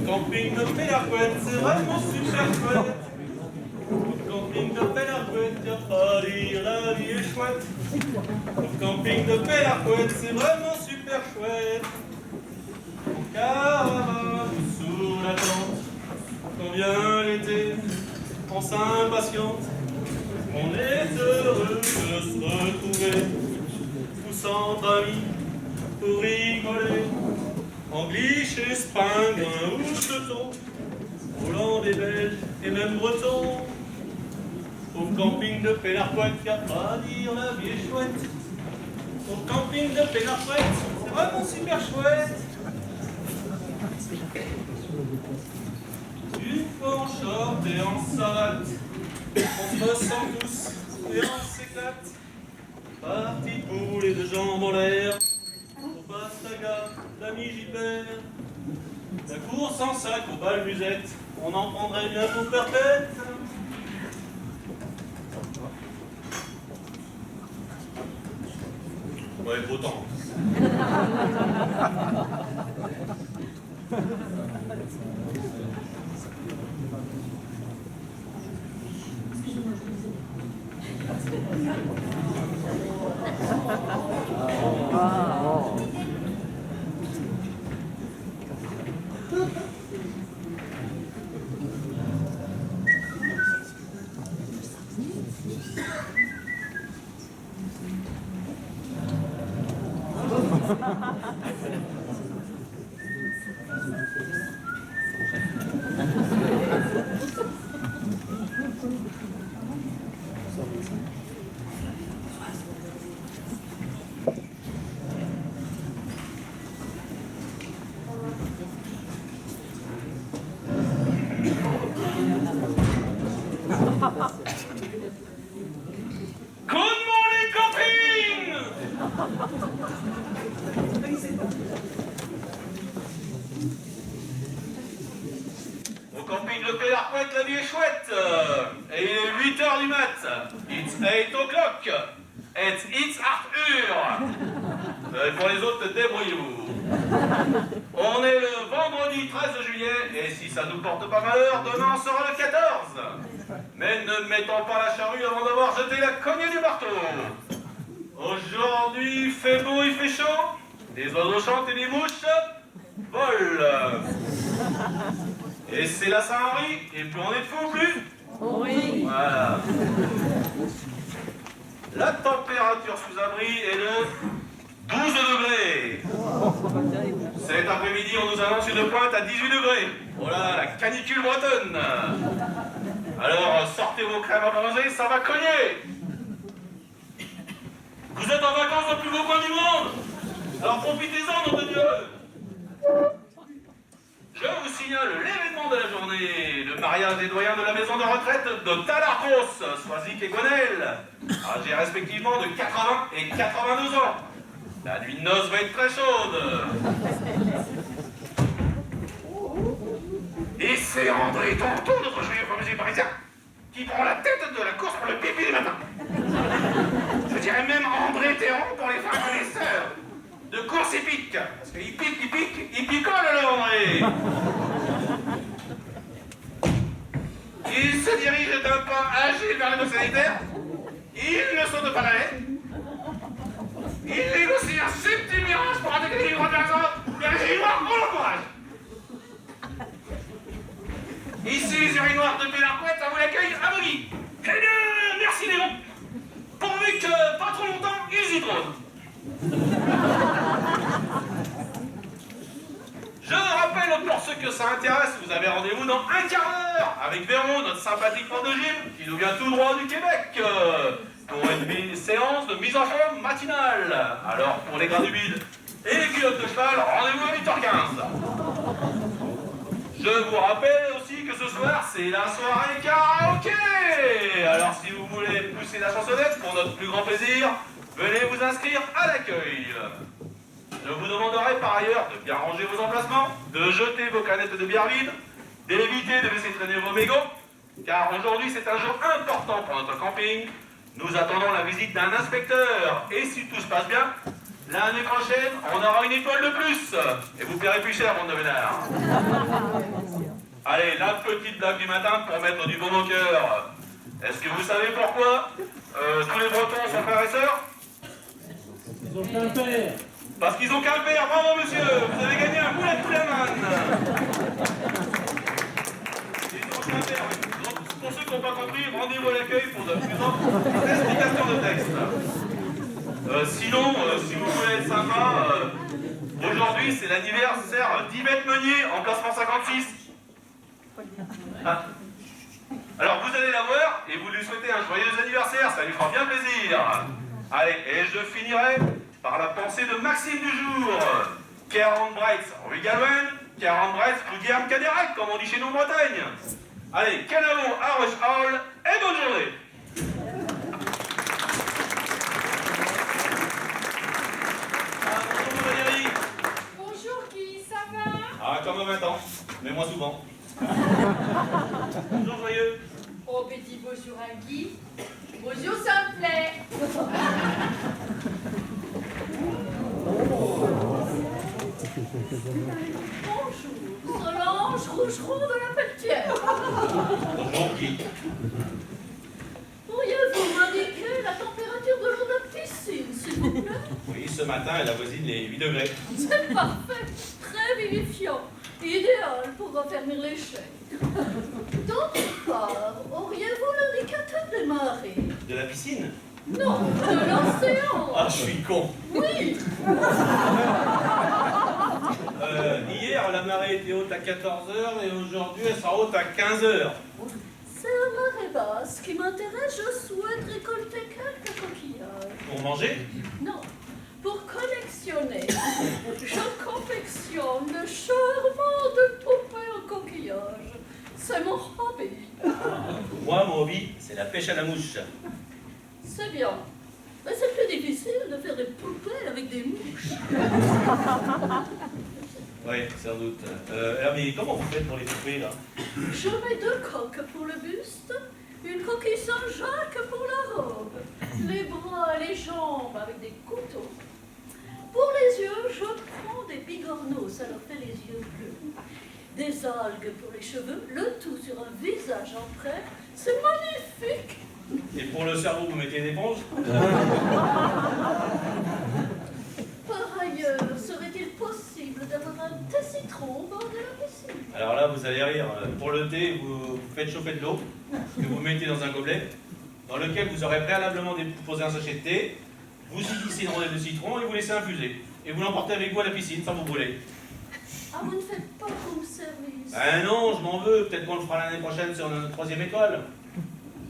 Camping de Pélarcouette, c'est vraiment super chouette. Camping de Pélarcouette, y'a pas à dire, la vie est chouette. Camping de Pélarcouette, c'est vraiment super chouette. En caravane, sous la tente, quand vient l'été, on s'impatiente. On est heureux de se retrouver, tous entre amis, pour rigoler. Anglish, Spingouin ou Teuton, Hollandais, Belges et même Bretons. Au camping de Pélarcouette, y'a pas à dire, la vie est chouette. Au camping de Pélarcouette, c'est vraiment super chouette. Une fois en short et en savate, on se ressent tous et on s'éclate. Parti pour les deux jambes en l'air. Pastaga, l'ami Gilbert. La course en sac au bal musette, on en prendrait bien pour perpète. Ouais, beau temps. Au camping de Pélarcouette, la vie est chouette. Et il est 8h du mat. It's 8 o'clock. It's Arthur. Pour les autres, débrouillez-vous. On est le vendredi 13 juillet, et si ça nous porte pas malheur, demain sera le 14. Mais ne mettons pas la charrue avant d'avoir jeté la cognée du marteau. Aujourd'hui, il fait beau, il fait chaud. Les oiseaux chantent et les mouches volent. Et c'est la Saint-Henri, et plus on est de fous, plus. Oui. Voilà. La température sous abri est de 12 degrés. Cet après-midi, on nous annonce une pointe à 18 degrés. Voilà, la canicule bretonne. Alors, sortez vos crèmes à bronzer, ça va cogner. Vous êtes en vacances au plus beau coin du monde. Alors profitez-en, nom de Dieu. Je vous signale l'événement de la journée, le mariage des doyens de la maison de retraite de Talarcos, Soisic et Gonel, âgés respectivement de 80 et 82 ans. La nuit de noces va être très chaude. Et c'est André Tonton, notre joyeux fameux parisien, qui prend la tête de la course pour le pipi du matin. Je dirais même André Théron pour les femmes connaisseurs. De course épique, parce qu'il pique, il picole le André. Il se dirige d'un pas agile vers les deux sanitaires. Il ne saute pas la haie. Il négocie un subtil mirage pour attaquer les livres adversaires. Et les urinoirs, on l'encourage. Ici les urinoirs de Pélarcouette, à vous l'accueil, à Boggy. Eh bien, merci Léon. Je rappelle pour ceux que ça intéresse, vous avez rendez-vous dans un quart d'heure avec Véron, notre sympathique prof de gym, qui nous vient tout droit du Québec, pour une séance de mise en forme matinale. Alors, pour les gras du bide et les culottes de cheval, rendez-vous à 8h15. Je vous rappelle aussi que ce soir, c'est la soirée karaoké. Alors, si vous voulez pousser la chansonnette pour notre plus grand plaisir, venez vous inscrire à l'accueil. Je vous demanderai par ailleurs de bien ranger vos emplacements, de jeter vos canettes de bière vide, d'éviter de laisser traîner vos mégots, car aujourd'hui c'est un jour important pour notre camping. Nous attendons la visite d'un inspecteur, et si tout se passe bien, l'année prochaine, on aura une étoile de plus, et vous paierez plus cher, bande de vénards. Allez, la petite blague du matin pour mettre du bon au cœur. Est-ce que vous savez pourquoi tous les Bretons sont frères et sœurs? Ils ont qu'un père. Parce qu'ils ont qu'un père, bravo monsieur, vous avez gagné un boulet de Pouleman. Ils ont qu'un père. Donc, pour ceux qui n'ont pas compris, rendez-vous à l'accueil pour de plus amples explications de texte. Sinon, si vous voulez être sympa, aujourd'hui c'est l'anniversaire d'Yvette Meunier en classement 56. Ah. Alors vous allez la voir et vous lui souhaitez un joyeux anniversaire, ça lui fera bien plaisir. Allez, et je finirai par la pensée de Maxime du jour. 40 Brights, Rue Galwen, 40 Brights, Rue Guillaume Cadérac, comme on dit chez nous en Bretagne. Allez, Canavo à Roche Hall, et bonne journée. Bonjour Valérie. Bonjour Guy, ça va? Ah, comme à 20 ans, mais moins souvent. Bonjour Joyeux. Oh, petit bonjour à Guy. Bonjour, ça me plaît. Bonjour, Solange Rougeron de la Pelletière. Bonjour Guy. Pourriez-vous m'indiquer la température de l'eau de la piscine, s'il vous plaît? Oui, ce matin, elle avoisine les 8 degrés. C'est parfait, très vivifiant, idéal pour raffermir les chaînes. D'autre part, auriez-vous l'indicateur des marées? De la piscine? Non, de l'océan. Ah, je suis con. Oui. Hier, la marée était haute à 14h et aujourd'hui, elle sera haute à 15h. C'est la marée basse qui m'intéresse. Je souhaite récolter quelques coquillages. Pour manger? Non, pour collectionner. Je confectionne le charmant de poupées en coquillage. C'est mon hobby. Moi, mon hobby, c'est la pêche à la mouche. C'est bien. Mais c'est plus difficile de faire des poupées avec des mouches. Oui, sans doute. Mais comment vous faites pour les poupées, là? Je mets 2 coques pour le buste, une coquille Saint-Jacques pour la robe, les bras et les jambes avec des couteaux. Pour les yeux, je prends des bigorneaux, ça leur fait les yeux bleus. Des algues pour les cheveux, le tout sur un visage en prêt, c'est magnifique. Et pour le cerveau, vous mettez une éponge? Par ailleurs, serait-il possible d'avoir un thé citron au bord de la piscine? Alors là, vous allez rire. Pour le thé, vous faites chauffer de l'eau, que vous mettez dans un gobelet, dans lequel vous aurez préalablement déposé un sachet de thé, vous y glissez une rondelle de citron et vous laissez infuser. Et vous l'emportez avec vous à la piscine sans vous brûler. Ah, vous ne faites pas comme service. Ben non, je m'en veux. Peut-être qu'on le fera l'année prochaine sur notre 3e étoile.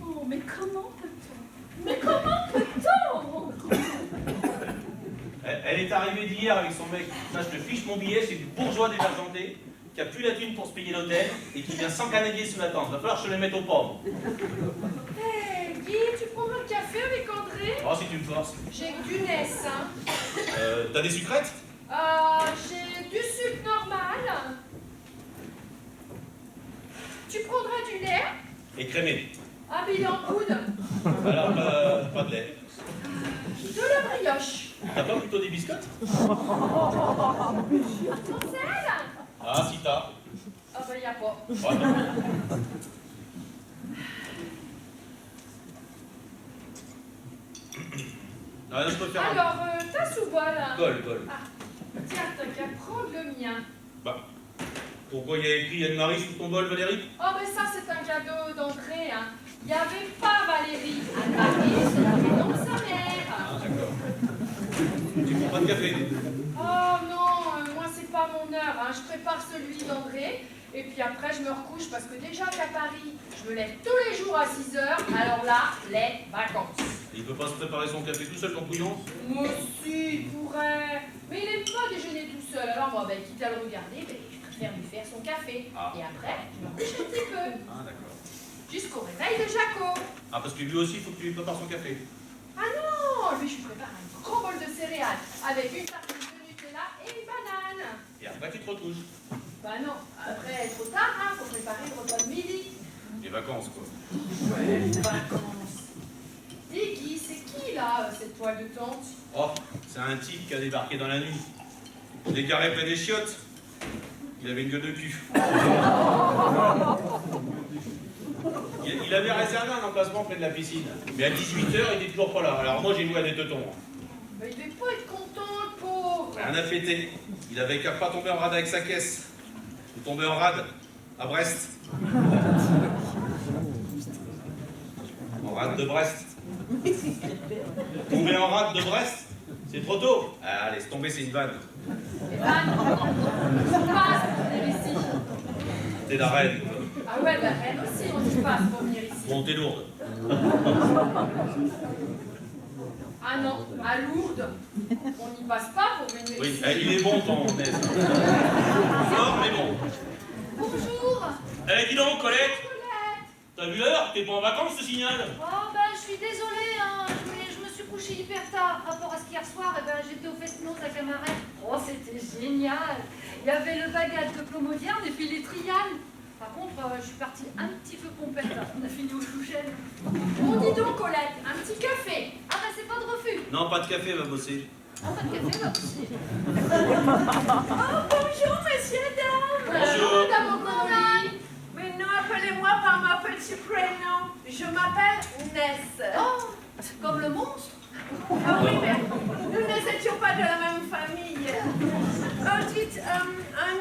Oh, mais comment peut-on? Mais comment peut-on? Elle est arrivée d'hier avec son mec. Ça, je te fiche mon billet, c'est du bourgeois dévergenté qui a plus la thune pour se payer l'hôtel et qui vient sans canadier sous la tente. Va falloir que je le mette aux pommes. Hé, Guy, tu prendras un café avec André? Oh, si tu me forces. J'ai que du Ness, hein. T'as des sucrètes? J'ai du sucre normal. Tu prendras du lait? Et crémé. Un billet en poudre. Alors, pas de lait. De la brioche. T'as pas plutôt des biscottes? Marcel? Ah, si t'as. Ah bah y a pas. Ouais, non. Ah, je peux faire un... Alors, tasse ou bol? Bol. Tiens, t'as qu'à prendre le mien. Bah, pourquoi il y a écrit Anne-Marie sur ton bol, Valérie? Oh, mais ça, c'est un cadeau d'André, hein. Il n'y avait pas Valérie. Anne-Marie, c'est le prénom de sa mère. Ah, d'accord. pas de café. Oh non, moi c'est pas mon heure, hein. Je prépare celui d'André, et puis après je me recouche parce que déjà qu'à Paris, je me lève tous les jours à 6 heures, alors là, les vacances. Il peut pas se préparer son café tout seul, ton couillon? Moi aussi, il pourrait. Mais il aime pas déjeuner tout seul, alors moi, quitte à le regarder, je préfère lui faire son café. Ah. Et après, je me couche un petit peu. Ah, d'accord. Jusqu'au réveil de Jaco. Ah, parce que lui aussi, il faut que tu lui prépares son café. Ah non, lui je lui prépare un grand bol de céréales avec une tartine de Nutella et une banane. Et après, tu te recouches. Bah non, après trop tard, hein, faut préparer le repas de midi. Les vacances, quoi. Ouais, vacances. Dis Guy, c'est qui là, cette toile de tente? Oh, c'est un type qui a débarqué dans la nuit. Je l'ai carré près des chiottes. Il avait une gueule de cul. Il avait réservé un emplacement près de la piscine. Mais à 18 h, il était toujours pas là. Alors moi, j'ai joué à des teutons. Bah il devait pas être content, le pauvre. Rien à fêter. Il avait qu'à pas tomber en rade avec sa caisse. Il tombé en rade à Brest. En rade de Brest. Tomber en rade de Brest, c'est trop tôt. Ah, laisse tomber, c'est une vanne. Et Van, on se passe pour venir ici. T'es la reine. Ah ouais, la reine aussi, on se passe pour venir ici. Bon, t'es lourde. Ah non, à Lourdes, on n'y passe pas pour venir Oui, ici. il est bon ton aise. Fort, mais bon. Bonjour. Eh, dis donc, Colette, Colette. t'as vu l'heure? T'es pas en vacances, ce signal? Oh, je suis désolée, hein. Je me suis couchée hyper tard. Par rapport à ce qu'hier soir, j'étais au fest-noz à Camaret. Oh, c'était génial. Il y avait le baguette de Clos Moderne et puis les trials. Par contre, je suis partie un petit peu pompette. On a fini au Chouchen. Bon, dis donc, Colette, un petit café. Ah, c'est pas de refus. Non, pas de café, va bosser. Oh, pas de café, va aussi. Oh, bonjour, messieurs, dames. Bonjour. Madame O'Connolly. Mais non, appelez-moi par ma petite prénom. Je m'appelle Ness. Oh, comme le monstre. Ah oui, mais nous n'étions pas de la même famille. Oh, dites,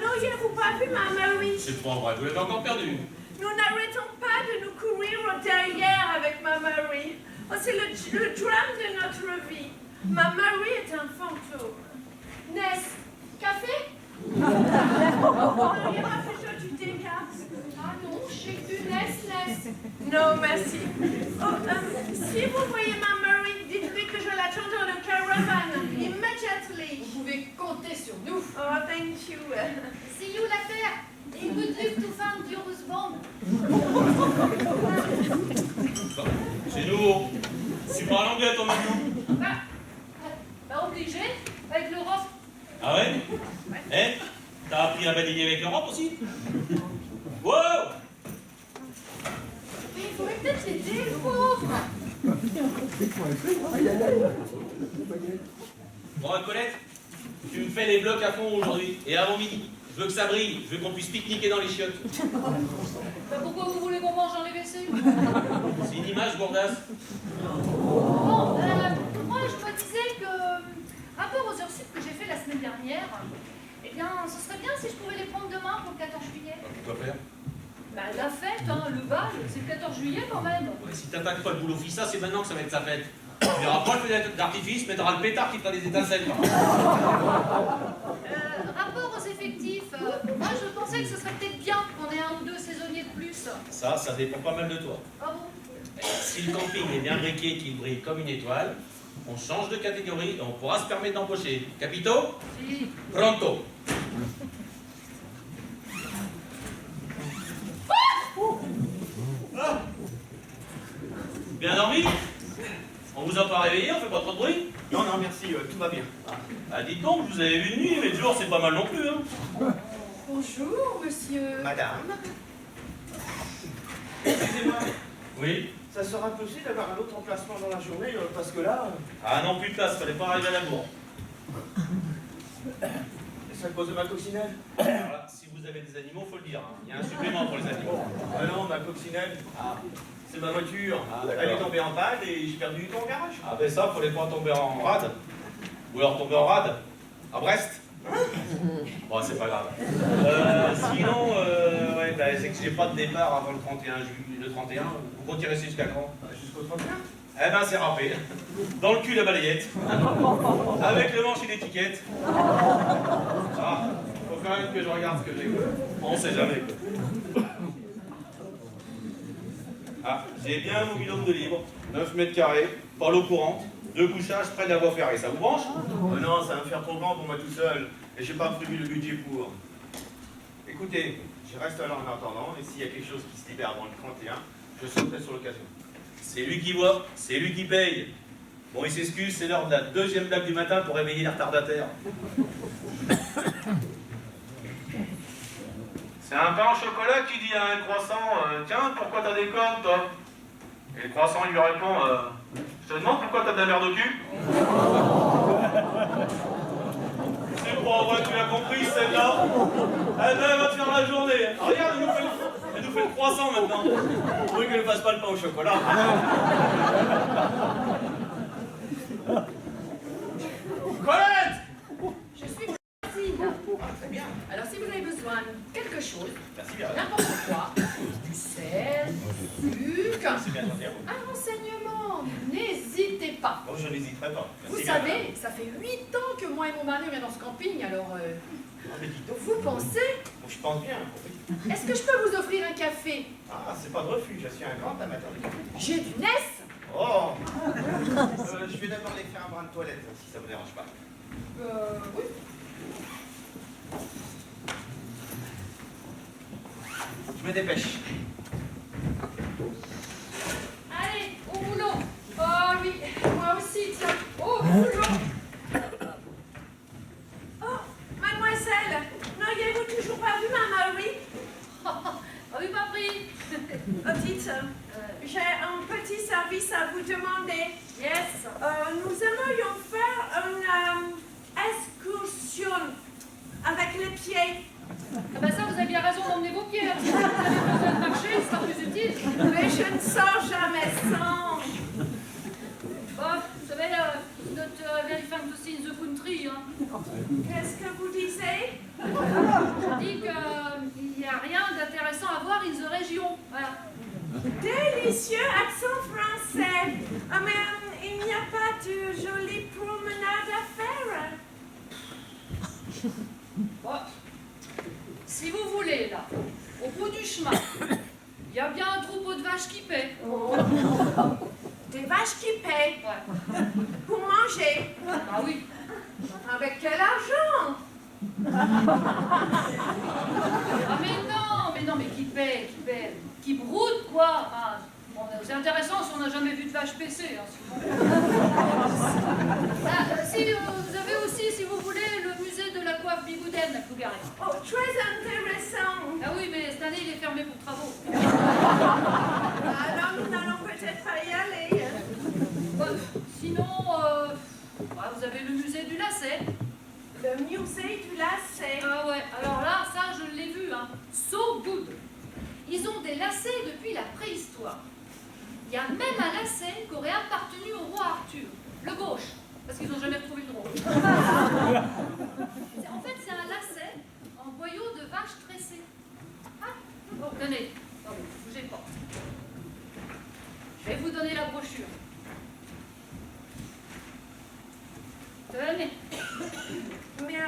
n'auriez-vous pas vu ma Marie? C'est pas vrai, vous l'avez encore perdu. Nous n'arrêtons pas de nous courir au derrière avec ma Marie. Oh, c'est le drame de notre vie. Ma Marie est un fantôme. Ness, café? On ira plutôt du déca. Ah non, je sais que tu Ness. Non, merci. Oh, si vous voyez ma Marie, dites-lui que je l'attends dans le caravane, immediately. Vous pouvez compter sur nous. Oh, thank you. See you later. Et good luck to find your husband. C'est nouveau. Tu parles anglais, toi, maintenant? Bah, obligé, avec l'Europe. Ah ouais? Eh? T'as appris à balayer avec l'Europe aussi? Wow! Mais il faudrait peut-être l'aider, le pauvre. Bon, Colette, tu me fais les blocs à fond aujourd'hui. Et avant midi, je veux que ça brille. Je veux qu'on puisse pique-niquer dans les chiottes. Bah, pourquoi vous voulez qu'on mange dans les WC? C'est une image, Gourdas. Bon, moi je me disais que, rapport aux heures sup que j'ai fait la semaine dernière, eh bien, ce serait bien si je pouvais les prendre demain pour le 14 juillet. Pourquoi faire? Bah, la fête, hein, le bal, c'est le 14 juillet quand même. Ouais, si t'attaques pas le boulot fissa, c'est maintenant que ça va être sa fête. Tu verras pas le feu d'artifice, mais t'auras le pétard qui fera des étincelles. Rapport aux effectifs, moi je pensais que ce serait peut-être bien qu'on ait un ou deux saisonniers de plus. Ça dépend pas mal de toi. Ah bon? Si le camping est bien briqué et qu'il brille comme une étoile, on change de catégorie et on pourra se permettre d'embaucher. Capito? Si. Pronto. Ah. Bien dormi? On vous a pas réveillé, on fait pas trop de bruit? Non, non, merci, tout va bien. Ah, dites donc, vous avez vu une nuit, mais le jour c'est pas mal non plus, hein. Bonjour, monsieur. Madame. Excusez-moi, Oui? ça sera possible d'avoir un autre emplacement dans la journée, parce que là, Ah non, plus de place, fallait pas arriver à la bourre. ça cause de ma coccinelle. Alors là, si vous avez des animaux, faut le dire, hein. Il y a un supplément pour les animaux. Ah non, ma coccinelle, c'est ma voiture. Ah, d'accord. Elle est tombée en panne et j'ai perdu du temps au garage. Ah ben ça, faut les pas tomber en rade. Ou alors tomber en rade. À Brest. Bon, c'est pas grave. Sinon, ouais, bah, c'est que j'ai pas de départ avant le 31 juillet. Le 31, vous comptez rester jusqu'à quand? Jusqu'au 31. Eh ben c'est râpé. Dans le cul la balayette. Avec le manche et l'étiquette. Ah, faut quand même que je regarde ce que j'ai. On sait jamais quoi. Ah, j'ai bien mon bidon de libre. 9 mètres carrés, pas l'eau courante, 2 couchages près de la voie ferrée. Ça vous branche? Oh non, ça va me faire trop grand pour moi tout seul. Et j'ai pas prévu le budget pour. Écoutez, je reste là en attendant, et s'il y a quelque chose qui se libère avant le 31, je sauterai sur l'occasion. C'est lui qui voit, c'est lui qui paye. Bon, il s'excuse, c'est l'heure de la deuxième blague du matin pour réveiller les retardataires. C'est un pain au chocolat qui dit à un croissant tiens, pourquoi t'as des cornes, toi? Et le croissant lui répond je te demande pourquoi t'as de la merde au cul? C'est pas vrai, tu l'as compris celle-là? Eh ben, elle va te faire la journée. Ah, regarde, elle nous fait le croissant maintenant. Oui, qu'elle ne fasse pas le pain au chocolat. Colette! Je suis Christine. Ah, très bien. Alors, si vous avez besoin de quelque chose, Merci bien. n'importe quoi, du sel, du sucre, C'est bien gentil à vous. un renseignement, n'hésitez pas. Oh, je n'hésiterai pas. Vous Merci, savez, ça fait 8 ans que moi et mon mari on est dans ce camping, alors Ah, mais dites donc, vous pensez, bon, je pense bien. est-ce que je peux vous offrir un café? Ah, c'est pas de refus, je suis un grand amateur de café. J'ai du Ness. Oh je vais d'abord aller faire un brin de toilette, si ça vous dérange pas. Oui. Je me dépêche. Allez, au boulot. Oh oui, moi aussi, tiens, au boulot. Oh, mademoiselle, n'auriez-vous toujours pas vu ma Marie? Oui, pas pris. Oh, dites, j'ai un petit service à vous demander. Yes. Nous aimerions faire une excursion avec les pieds. Ah ben ça, vous avez bien raison d'emmener vos pieds. Si vous avez besoin de marcher, ce sera plus utile. Mais je ne sors jamais sans. Bon, vous savez, not very fantasy in the country. Hein. Qu'est-ce que vous disiez? Je dis qu'il n'y a rien d'intéressant à voir in the région. Voilà. Délicieux accent français. Ah, mais il n'y a pas de jolie promenade à faire. Bon. Si vous voulez, là, au bout du chemin, il y a bien un troupeau de vaches qui paient. Des vaches qui paient Ouais. pour manger. Ah oui. Avec quel argent? Ah mais non, mais qui paie, qui broute, quoi. Ah, bon, c'est intéressant si on n'a jamais vu de vache PC. Hein, si vous avez aussi, si vous voulez, le musée de la coiffe Bigouden à Plougaré. Oh, très intéressant. Ah oui, mais cette année, il est fermé pour travaux. Alors, nous n'allons peut-être pas y aller. Bon, sinon, vous avez le musée du lacet. Le musée du lacet. Ah ouais, alors là, ça, je l'ai vu, hein. So good. Ils ont des lacets depuis la préhistoire. Il y a même un lacet qui aurait appartenu au roi Arthur, le gauche, parce qu'ils n'ont jamais retrouvé le droit. En fait, c'est un lacet en boyau de vache tressée. Ah, bon, tenez, attendez, bougez pas. Je vais vous donner la brochure. Tenez. Mais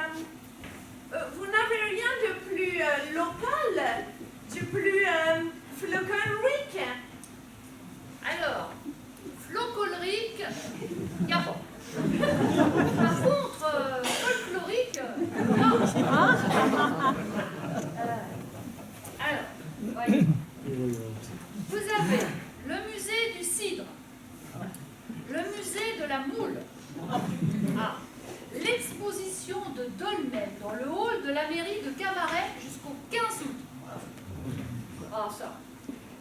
vous n'avez rien de plus local, de plus folklorique. Alors, flocolerique, il n'y a pas. Par contre, folklorique, non. Alors, voyez. Vous avez le musée du cidre, le musée de la moule, l'exposition de dolmen dans le hall de la mairie de Camaret jusqu'au 15 août. Ah, ça.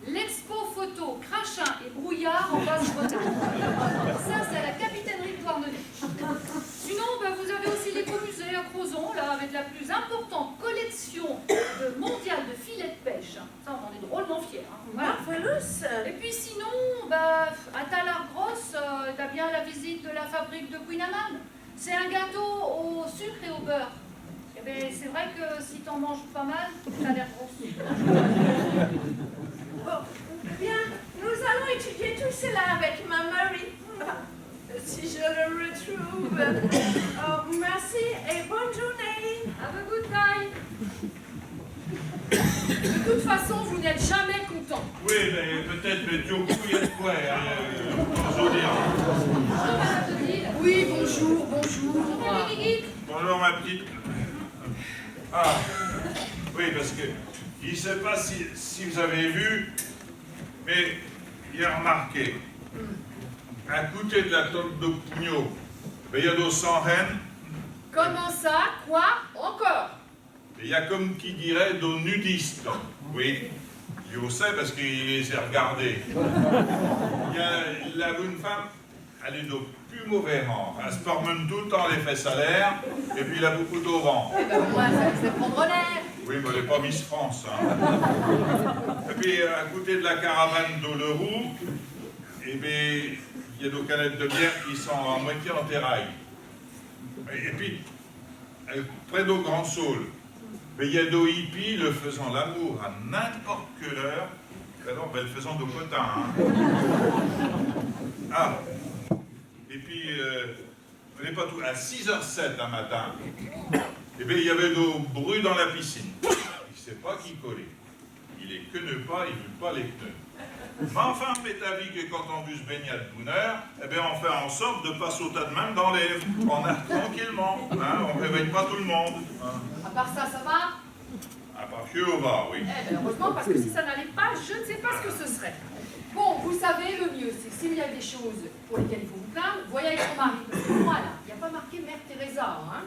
L'expo photo Crachin et Brouillard en Basse-Bretagne. Ça, c'est à la capitainerie de Douarnenez. Sinon, vous avez aussi l'écomusée à Crozon, là, avec la plus importante collection mondiale de filets de pêche. Ça, on en est drôlement fiers. Hein. Voilà. Marvelous. Et puis sinon, à Talargrosse, t'as bien la visite de la fabrique de Queen Amman. C'est un gâteau au sucre et au beurre. Eh bien, c'est vrai que si t'en manges pas mal, t'as l'air grosse. Bon, bien, Nous allons étudier tout cela avec ma Marie. Si je le retrouve. Oh, merci et bonne journée. Have a good time. De toute façon, vous n'êtes jamais content. Oui, mais peut-être, mais du coup, il y a de quoi, bonjour dire. Bonjour, Madame Deville. Oui, bonjour, bonjour. Bonjour, Guigui. Bonjour, ma petite. Ah, oui, parce que, je ne sais pas si vous avez vu, mais il y a remarqué, à côté de la tombe de Pugno, il y a 200 reines, Comment ça? Quoi? Encore? il y a comme qui dirait dos nudistes. Oui, je sais parce qu'il les a regardés. Il y a là une femme, elle est de plus mauvais rang. Elle se promène tout le temps les fesses à l'air, et puis il a beaucoup d'eau au vent. Eh ben, moi, ça me fait prendre l'air. Oui, mais elle n'est pas Miss France. Hein. Et puis, à côté de la caravane d'Oleroux, eh bien, il y a des canettes de bière qui sont en moitié en terraille. Et puis, près d'au Grand Saule, il y a des hippies le faisant l'amour à n'importe quelle heure. Ben non, ben, le faisant de potin. Hein. Ah, et puis, on n'est pas tout. À 6h07 un matin, eh bien, il y avait de bruit dans la piscine. Il ne sait pas qui coller. Il les queneux pas, il ne veut pas les pneus. Mais enfin, m'est avis que quand on veut se baigner à de bonne heure, eh bien, on fait en sorte de ne pas sauter de même dans l'air. On nage tranquillement. Hein, on ne réveille pas tout le monde. Hein. À part ça, ça va? À part que au bar, oui. Eh ben, heureusement, parce que si ça n'allait pas, je ne sais pas ce que ce serait. Bon, vous savez, le mieux, c'est que s'il y a des choses pour lesquelles il faut vous plaindre, voyez avec son mari. Parce que moi, là, il n'y a pas marqué Mère Teresa, hein.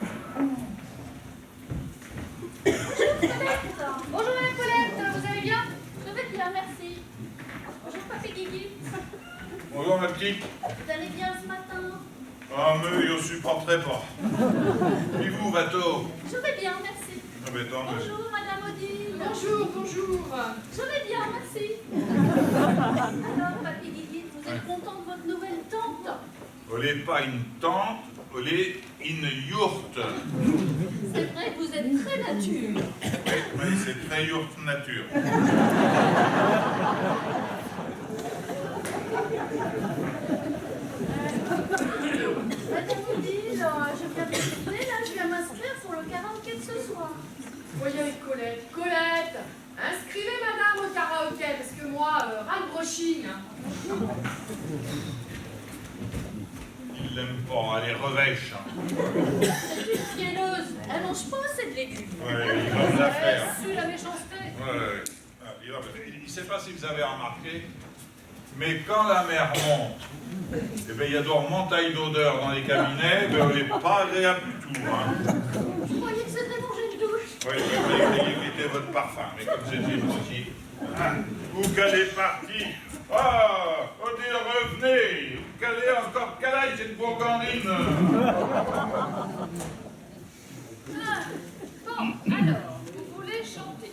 Bonjour Colette. Bonjour, Madame Colette, vous allez bien? Je vais bien, merci. Bonjour Papy Guigui. Bonjour, ma petite. Vous allez bien ce matin? Ah, mais je ne supporterai pas. Et vous, Vato? Je vais bien, merci. Ah, mais tant mieux. Bonjour Madame Odile. Bonjour, bonjour. Je vais bien, merci. Alors Papy Guigui, vous êtes content de votre nouvelle tante? On n'est pas une tente, on est une yourte. C'est vrai que vous êtes très nature. Oui, c'est très yourte nature. Madame Odile, je viens de trouver, là, je viens m'inscrire pour le karaoké de ce soir. Voyez avec Colette. Colette, inscrivez madame au karaoké, parce que moi, ras le brochine. Il l'aime pas, elle est revêche. C'est une fielleuse, elle mange pas assez de légumes. Ouais, il va me la faire. Su la méchanceté. Ouais. Ah, il ne sait pas si vous avez remarqué, mais quand la mer monte, eh bien, il y a de remontailles d'odeur dans les cabinets, mais on n'est pas agréable du tout. Hein. Je croyais que c'était manger une douche. Oui, mais évitez votre parfum, mais comme c'est une petite. Hein, où qu'elle est partie? Ah, Odile, revenez! Où qu'elle est encore calaille, cette bourgandine? Ah, bon, alors, vous voulez chanter.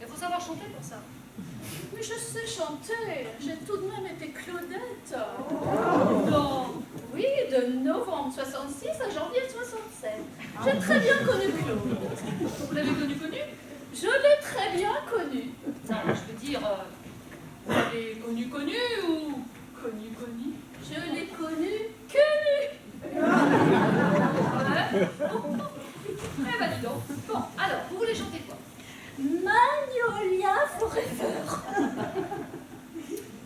Il faut savoir chanter pour ça. Mais je sais chanter, j'ai tout de même été Claudette. Non. Oui, de novembre 66 à janvier 67. J'ai très bien connu Claude. Vous l'avez connu? Je l'ai très bien connu. Non, je veux dire, vous l'avez connu ou connu? Je l'ai connu que nu. Ouais. Eh ben dis donc. Bon, alors, vous voulez chanter quoi? Magnolia Forever.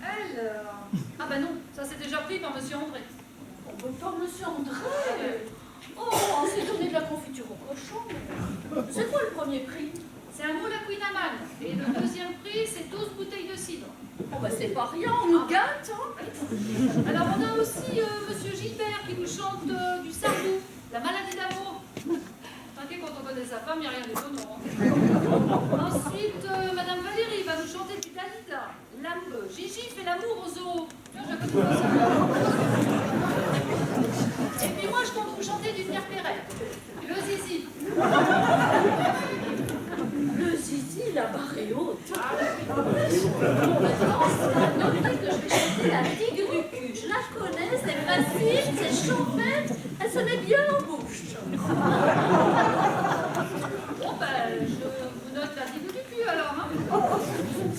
Alors... Ah bah non, ça c'est déjà pris par Monsieur André. On veut pas Monsieur André. Oh, c'est donné de la confiture au cochon. C'est quoi le premier prix? C'est un moule à Queen Amman. Et le deuxième prix, c'est 12 bouteilles de cidre. Oh bah c'est pas rien, on nous gâte, hein. Alors on a aussi Monsieur Gilbert qui nous chante du Sardou, la maladie d'amour. T'inquiète, quand on connaît sa femme, il n'y a rien d'étonnant. Hein. Ensuite, Madame Valérie va nous chanter du Dalida. Gigi fait l'amour aux eaux. Tiens, je connais pas ça. Et puis moi, je compte vous chanter du Pierre Perret. Le Zizi. Le zizi, la barre est haute. Maintenant, c'est à noter que je vais chanter la tigre du cul. Je la connais, c'est facile, c'est champêtre, elle sonnait bien en bouche. Bon, ben, je vous note la tigre du cul alors. Hein.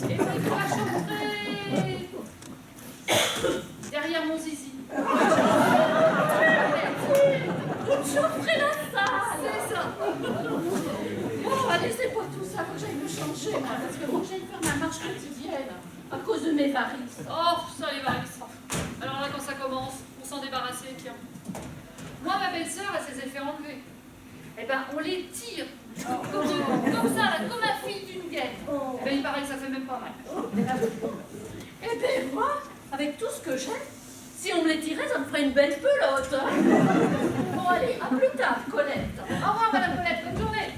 Et puis, je la chanterai Derrière mon zizi. Vous chaufferez la salle. C'est ça. Oh, allez, c'est pas tout ça, faut que j'aille me changer, moi, parce que faut que j'aille faire ma marche quotidienne à cause de mes varices. Oh, ça les varices. Alors là, quand ça commence, pour s'en débarrasser, tiens. Moi, ma belle-sœur a ses effets enlevés. Eh ben, on les tire. Comme ça, là, comme un fil d'une gaine. Eh ben, il paraît que ça fait même pas mal. Eh ben moi, avec tout ce que j'ai, si on me les tirait, ça me ferait une belle pelote. Hein. Bon, allez, à plus tard, Colette. Au revoir, madame Colette, bonne journée.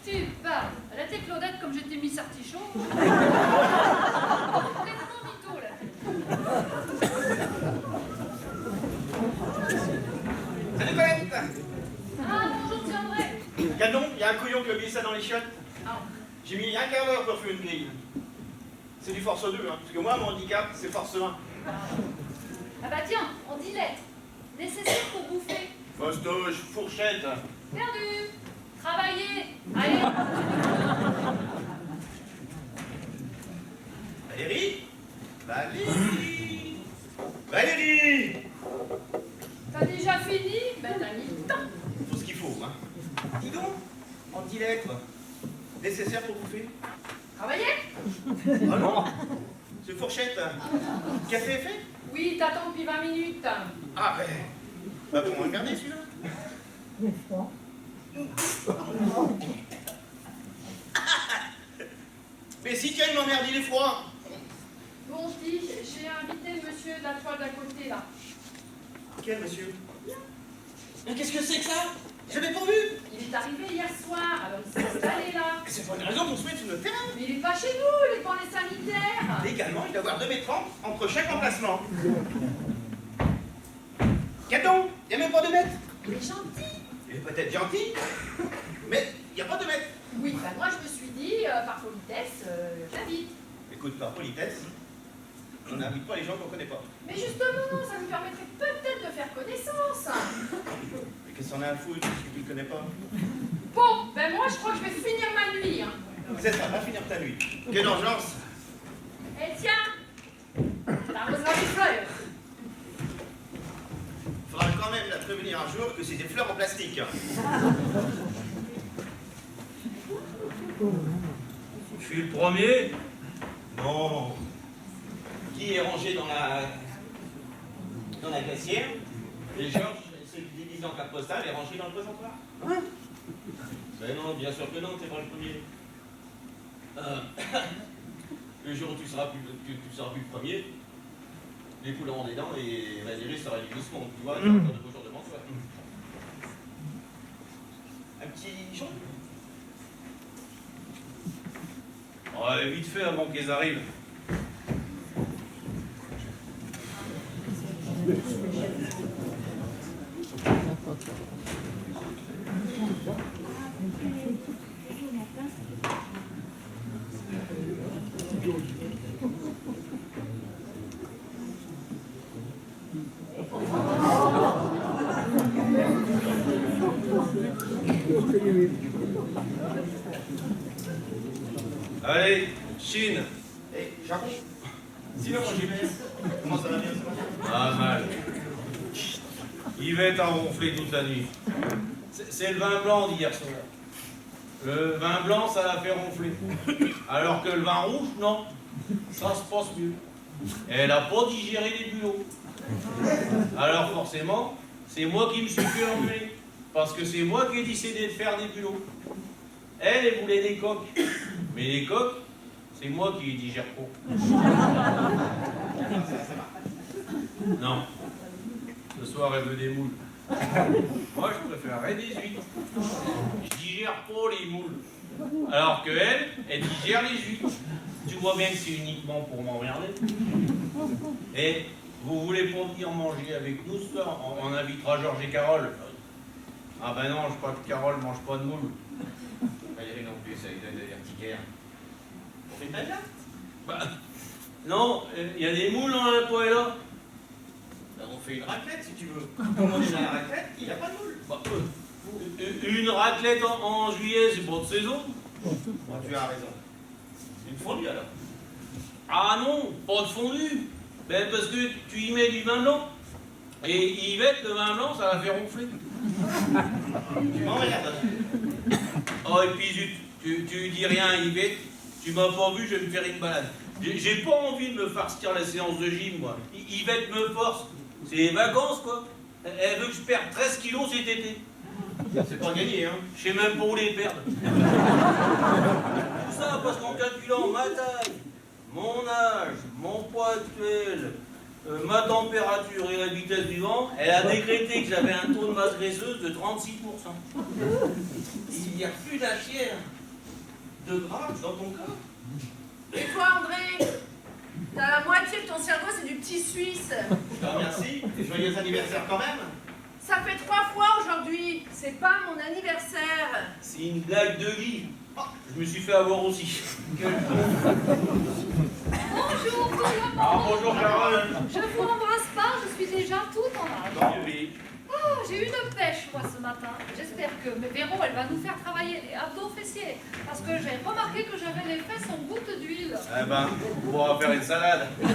Tu parles. Elle a été Claudette comme j'étais Miss Artichaut. Complètement mytho, là. Salut Colette. Ah, bonjour, tiendrai. Regarde donc, il y a un couillon qui a oublié ça dans les chiottes. Ah. J'ai mis un quart d'heure pour faire une grille. C'est du force 2, hein, parce que moi, mon handicap, c'est force 1. Ah bah tiens, on dit lettre. Nécessaire pour bouffer. Fastoche, fourchette. Perdu. Travailler. Allez. Valérie. Valérie. Valérie. T'as déjà fini? Ben t'as mis le temps. Faut ce qu'il faut, hein. Dis donc, en 10 lettres. Nécessaire pour bouffer. Travailler? Ah non. C'est fourchette. Café est fait? Oui, t'attends depuis 20 minutes. Ah ben. Bah pour regarder celui-là. Mais si tiens, il m'emmerde, il est froid. Bon, dis, j'ai invité le monsieur de la toile d'à côté, là. Quel monsieur? Mais qu'est-ce que c'est que ça? J'avais pas vu. Il est arrivé hier soir, alors il s'est installé là. Mais c'est pas une raison pour se mettre sur notre terrain. Mais il est pas chez nous, il est dans les sanitaires. Légalement, il doit y avoir 2,30 m entre chaque emplacement. Caton, il n'y a même pas 2 mètres. Il est gentil. Il est peut-être gentil, mais il n'y a pas 2 mètres. Oui, ben moi je me suis dit, par politesse, j'invite. Écoute, par politesse, on n'invite pas les gens qu'on connaît pas. Mais justement, ça nous permettrait peut-être de faire connaissance. Mais qu'est-ce qu'on a à foutre si tu ne connais pas? Bon, ben moi je crois que je vais finir ma nuit. Hein. C'est ça, va finir ta nuit. Quelle urgence. Eh tiens, t'arroseras des fleurs. Faudra quand même la prévenir un jour que c'est des fleurs en plastique. Je suis le premier. Non. Qui est rangé dans la glacière? Et Georges, c'est divisé en carte postale et rangé dans le présentoir. Hein? Ben non, bien sûr que non, t'es pas le premier. Le jour où tu seras plus le premier, les poules auront des dents et Valérie sera du doucement. Tu vois, tu as encore de beaux jours devant toi. Un petit jaune? Oh, allez, vite fait avant qu'ils arrivent. Allez, Chine. Eh, Japon. Sinon, mon GPS, comment ça va bien ça? Ah, mal. Yvette a ronflé toute la nuit. C'est le vin blanc d'hier soir. Le vin blanc, ça l'a fait ronfler. Alors que le vin rouge, non. Ça se passe mieux. Elle n'a pas digéré les bulots. Alors forcément, c'est moi qui me suis fait enlever. Parce que c'est moi qui ai décidé de faire des bulots. Elle voulait des coques. Mais les coques, c'est moi qui les digère pas. Non. Ce soir, elle veut des moules. Moi, je préférerais des huîtres. Je digère pas les moules. Alors que elle digère les huîtres. Tu vois bien que c'est uniquement pour m'emmerder. Et vous voulez pas venir manger avec nous ce soir? On invitera Georges et Carole. Ah ben non, je crois que Carole mange pas de moules. Valérie non plus, ça lui donne de l'urticaire. On fait une balle là? Bah, non, il y a des moules dans la poêle. Ben, on fait une raclette si tu veux. Comme on est dans la raclette, il n'y a pas de moule. Bah, une raclette en juillet, c'est pas de saison. Bon, tu as raison. Une fondue alors. Ah non, pas de fondue. Ben parce que tu y mets du vin blanc. Et Yvette, le vin blanc, ça la fait ronfler. Tu m'emmerdes. Oh, et puis zut, tu dis rien à Yvette, tu m'as pas vu, je vais me faire une balade. J'ai pas envie de me farcir la séance de gym, moi. Yvette me force. C'est les vacances, quoi. Elle veut que je perde 13 kilos cet été. C'est pas gagné, hein. Je sais même pas où les perdre. Tout ça parce qu'en calculant ma taille, mon âge, mon poids actuel, ma température et la vitesse du vent, elle a décrété que j'avais un taux de masse graisseuse de 36%. Il n'y a plus d'un tiers de gras dans ton corps. Et toi, André? T'as la moitié de ton cerveau, c'est du petit Suisse. Je te remercie. Et joyeux anniversaire quand même. Ça fait 3 fois aujourd'hui. C'est pas mon anniversaire. C'est une blague de Guy. Je me suis fait avoir aussi. Bonjour, Guillaume. Ah, bonjour Carole. Je vous embrasse pas, je suis déjà toute en âge. Oui. Oh, j'ai eu une pêche, moi, ce matin. J'espère que Véro, elle va nous faire travailler les abdos fessiers. Parce que j'ai remarqué que j'avais les fesses en gouttes d'huile. Eh ben, on pourra faire une salade. Viens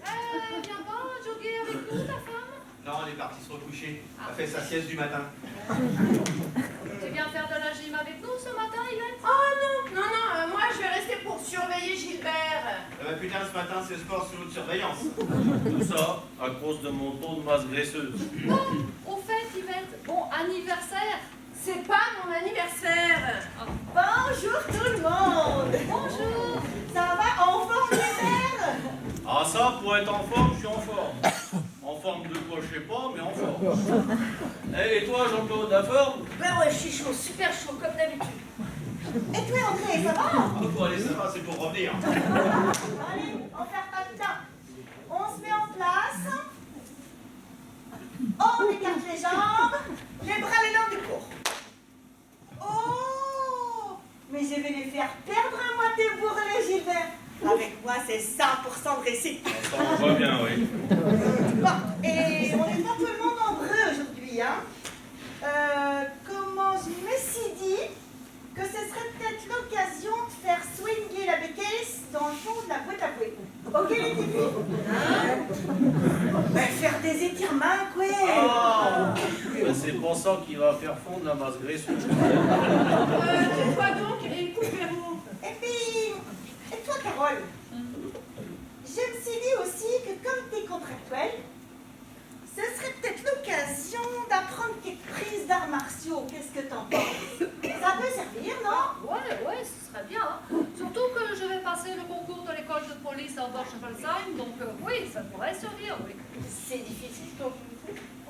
pas jogger avec nous, ta femme? Non, elle est partie se recoucher. Elle a fait sa sieste du matin. Tu viens faire de la gym avec nous ce matin, Yvette? Oh non, moi je vais rester pour surveiller Gilbert. Putain, ce matin, c'est sport sous haute surveillance. Tout ça à cause de mon taux de masse graisseuse. Bon, au fait, Yvette, bon anniversaire. C'est pas mon anniversaire. Bonjour tout le monde. Bonjour. Ça va en forme Gilbert? Ah ça, pour être en forme, je suis en forme. En forme de quoi, je sais pas, mais en forme. Et toi, Jean-Claude, la forme? Ben ouais, je suis chaud, super chaud comme d'habitude. Et toi André, ça va? Ah, bon, allez, ça va, c'est pour revenir. Allez, on perd pas de temps. On se met en place. On écarte les jambes, les bras le long du corps. Oh, mais je vais les faire perdre à moitié pour les Gilbert. Avec moi, c'est 100% de réussite. On voit bien, oui. Bon, et on n'est pas tellement nombreux aujourd'hui, hein. Comment je me suis dit que ce serait peut-être l'occasion de faire swinger la bécasse dans le fond de la boîte à bouée. Ok les petits? Ben, faire des étirements, quoi. Ben, c'est pour ça qu'il va faire fondre la masse graisseuse. Tais-toi donc et écoute Véro. Et puis, et toi Carole, je me suis dit aussi que comme tu es contractuel, ce serait peut-être l'occasion d'apprendre quelques prises d'arts martiaux. Qu'est-ce que t'en penses? Ça peut servir, non? Ouais, ce serait bien. Hein. Surtout que je vais passer le concours de l'école de police à Oberschefelsheim, donc oui, ça pourrait servir, oui. C'est difficile, je trouve.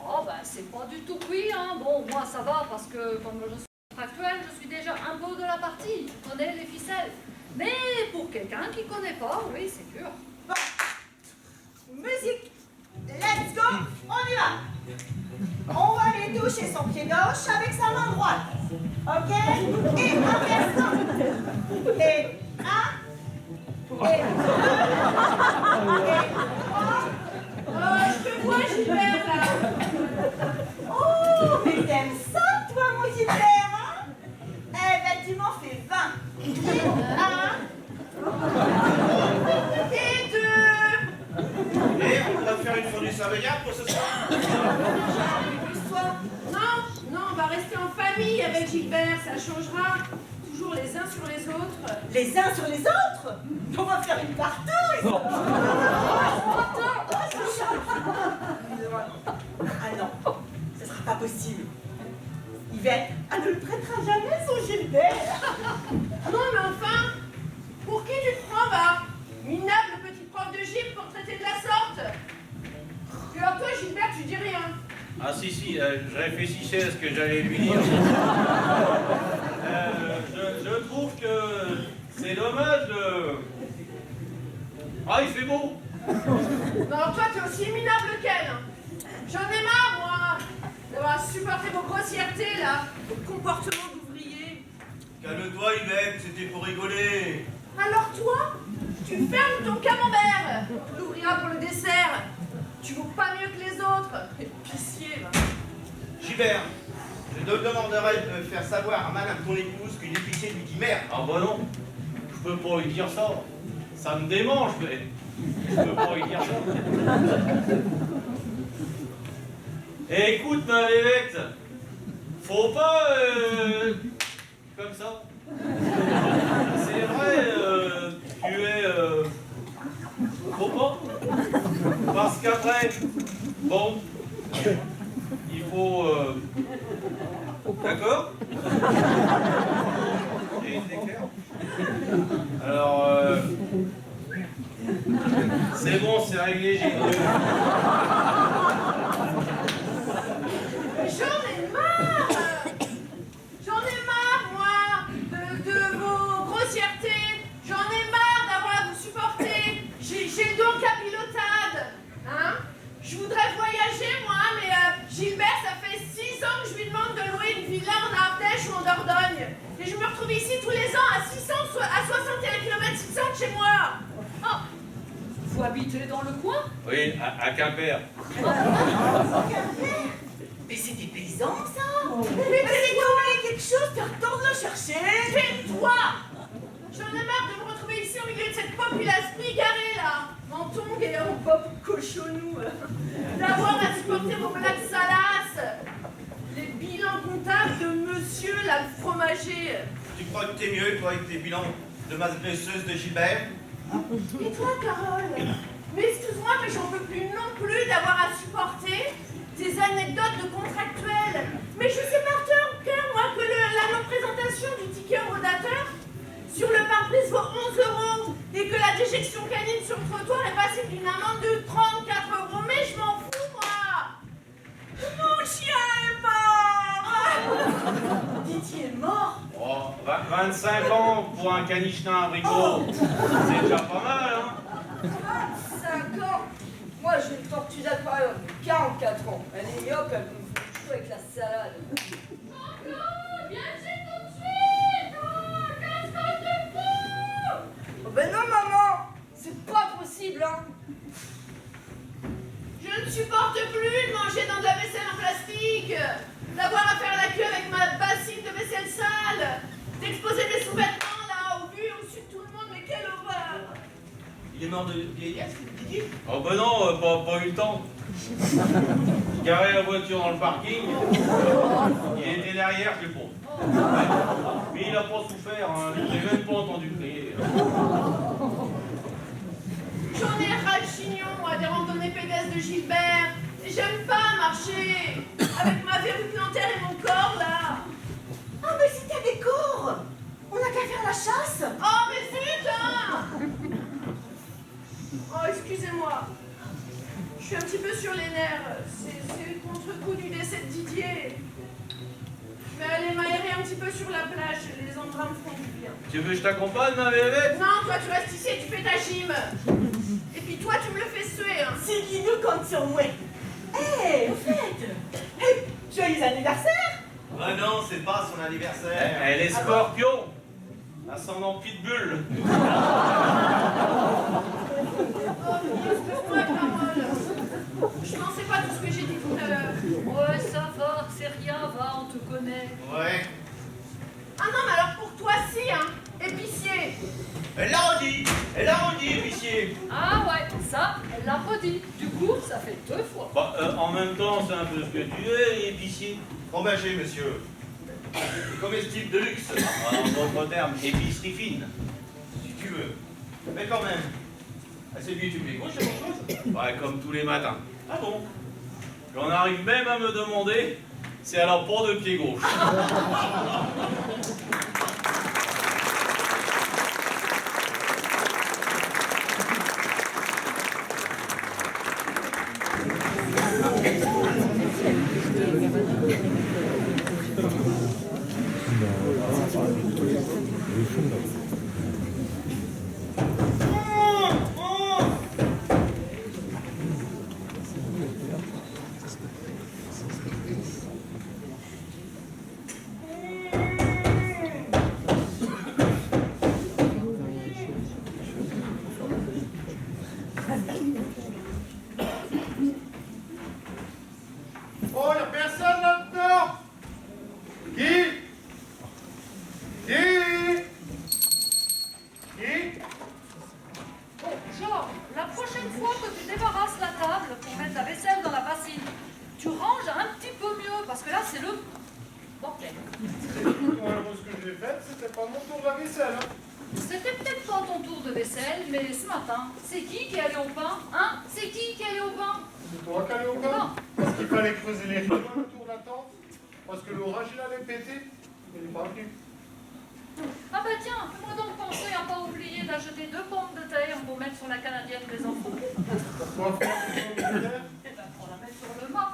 Oh, ben, c'est pas du tout oui, hein. Bon, moi, ça va, parce que comme je suis contractuelle, je suis déjà un peu de la partie. Je connais les ficelles. Mais pour quelqu'un qui connaît pas, oui, c'est dur. Bon, musique, let's go, on y va. On va aller toucher son pied gauche avec sa main droite. Ok? Et inversement. Et 1, et 2, et 3. Je te vois Gilbert là. Oh, mais t'aimes ça, toi, mon Gilbert, hein? Eh ben, tu m'en fais 20. Et 1. Et 2. Et on va faire une fondue savoyarde pour ce soir. Non, on va rester en famille avec Gilbert, ça changera. Toujours les uns sur les autres. Les uns sur les autres? On va faire une partouze. Ah non, ce sera pas possible. Yvette, elle ne le prêtera jamais son Gilbert. Non, mais enfin, pour qui tu te prends, va? Minable petit prof de gym pour traiter de la sorte. Et alors toi, Gilbert, tu dis rien. Ah si, je réfléchissais à ce que j'allais lui dire. Je trouve que c'est dommage de... Ah, il fait beau. Non, alors toi, t'es aussi minable qu'elle. J'en ai marre, moi, d'avoir supporté vos grossièretés, là, vos comportements d'ouvriers. Calme-toi, Yvette, c'était pour rigoler. Alors toi, tu fermes ton camembert. Tu l'ouvriras pour le dessert. Tu vaux pas mieux que les autres. Épicier, va. Gilbert, je te demanderai de faire savoir à madame ton épouse qu'une épicier lui dit merde. Ah bah non, je peux pas lui dire ça. Ça me démange, mais Je peux pas lui dire ça. Et écoute, ma bébête, faut pas comme ça. C'est vrai, tu es... faut pas. Parce qu'après, bon, il faut... D'accord? C'est clair. Alors, c'est bon, c'est réglé, j'ai une... J'en ai marre! J'en ai marre, moi, de vos grossièretés. J'en ai marre d'avoir à vous supporter. J'ai donc la pilotade. Hein? Je voudrais voyager, moi, mais Gilbert, ça fait 6 ans que je lui demande de louer une villa en Ardèche ou en Dordogne. Et je me retrouve ici tous les ans à 61 km de chez moi. Ah, vous habitez dans le coin? Oui, à Quimper. Mais c'est des paysans, ça. Mais t'as oublié quelque chose, tu retournes le chercher. Tais-toi! J'en ai marre de me retrouver ici au milieu de cette populace bigarrée, là, en tongs et en bob cochonou, d'avoir à supporter vos blagues salaces, les bilans comptables de monsieur la fromager. Tu crois que t'es mieux, toi, avec tes bilans de masse graisseuse de Gilbert? Et toi, Carole? Mais excuse-moi, mais j'en peux plus non plus d'avoir à supporter des anecdotes de contractuels. Mais je sais par cœur, moi, que la non-présentation du ticket au rodateur sur le pare-brise vaut 11 € et que la déjection canine sur le trottoir est passible d'une amende de 34 €. Mais je m'en fous, moi! Mon chien est mort! Didier est mort. Oh, 25 ans pour un canichetin abricot, c'est déjà pas mal, hein? 25 ans. Moi, j'ai une tortue d'aquarium de 44 ans. Elle est myope, elle me fait chaud avec la salade. Viens ici tout de suite! Qu'est-ce que tu fous? Oh ben non, maman. C'est pas possible, hein. Je ne supporte plus de manger dans de la vaisselle en plastique, d'avoir à faire la queue avec ma bassine de vaisselle sale, d'exposer des sous-vêtements là, au vu et au su de tout le monde, mais quelle horreur! Il est mort de vieillesse, Didier? Oh ben non, pas eu le temps. Je garais la voiture dans le parking, il était derrière, je sais pas. Mais il a pas souffert, hein. J'ai même pas entendu crier. J'en ai ras le chignon, moi, des randonnées pédestres de Gilbert. Et j'aime pas marcher avec ma verrue plantaire et mon corps là. Ah, mais si t'as des cours, on n'a qu'à faire la chasse. Oh, mais zut, hein! Oh, excusez-moi. Je suis un petit peu sur les nerfs. C'est le contre-coup du décès de Didier. Je vais aller m'aérer un petit peu sur la plage. Les embruns me font du bien. Tu veux que je t'accompagne, ma bébête? Non, toi, tu restes ici et tu fais ta gym. Et puis toi, tu me le fais suer, hein. C'est qui nous compte sur moi. Hé, au fait, joyeux anniversaire. Ah non, c'est pas son anniversaire. Elle est scorpion, ascendant pitbull. Oh, excuse-moi, Carole. Je pensais pas tout ce que j'ai dit tout à l'heure. Ouais, ça va, c'est rien, va, on te connaît. Ouais. Ah non, mais alors pour toi, si, hein. Épicier. Elle l'a redit, épicier. Ah ouais, ça, elle l'a redit. Du coup, ça fait 2 fois. Bah, en même temps, c'est un peu ce que tu es, épicier. Fromager, monsieur. Comestible de luxe, En d'autres termes, épicerie fine. si tu veux. Mais quand même. Ah, c'est lui, tu me gauche, c'est autre chose? Ouais, comme tous les matins. Ah bon? J'en arrive même à me demander si elle a pas de pied gauche. Oh, y'a personne là-dedans! Qui? Oh, Georges, la que là, c'est le bordel. Ce que j'ai fait, c'était pas mon tour de la vaisselle. Hein. C'était peut-être pas ton tour de vaisselle, mais ce matin, c'est qui est allé au pain? Hein? C'est qui est allé au pain? C'est toi qui allais au pain? Parce qu'il fallait creuser les rideaux autour de la tente. Parce que l'orage, il avait pété. Il n'est pas venu. Ah bah tiens, fais-moi donc penser à pas oublier d'acheter 2 pommes de terre pour mettre sur la canadienne des enfants. Pourquoi faire une pomme de terre? Eh ben pour la mettre sur le mât.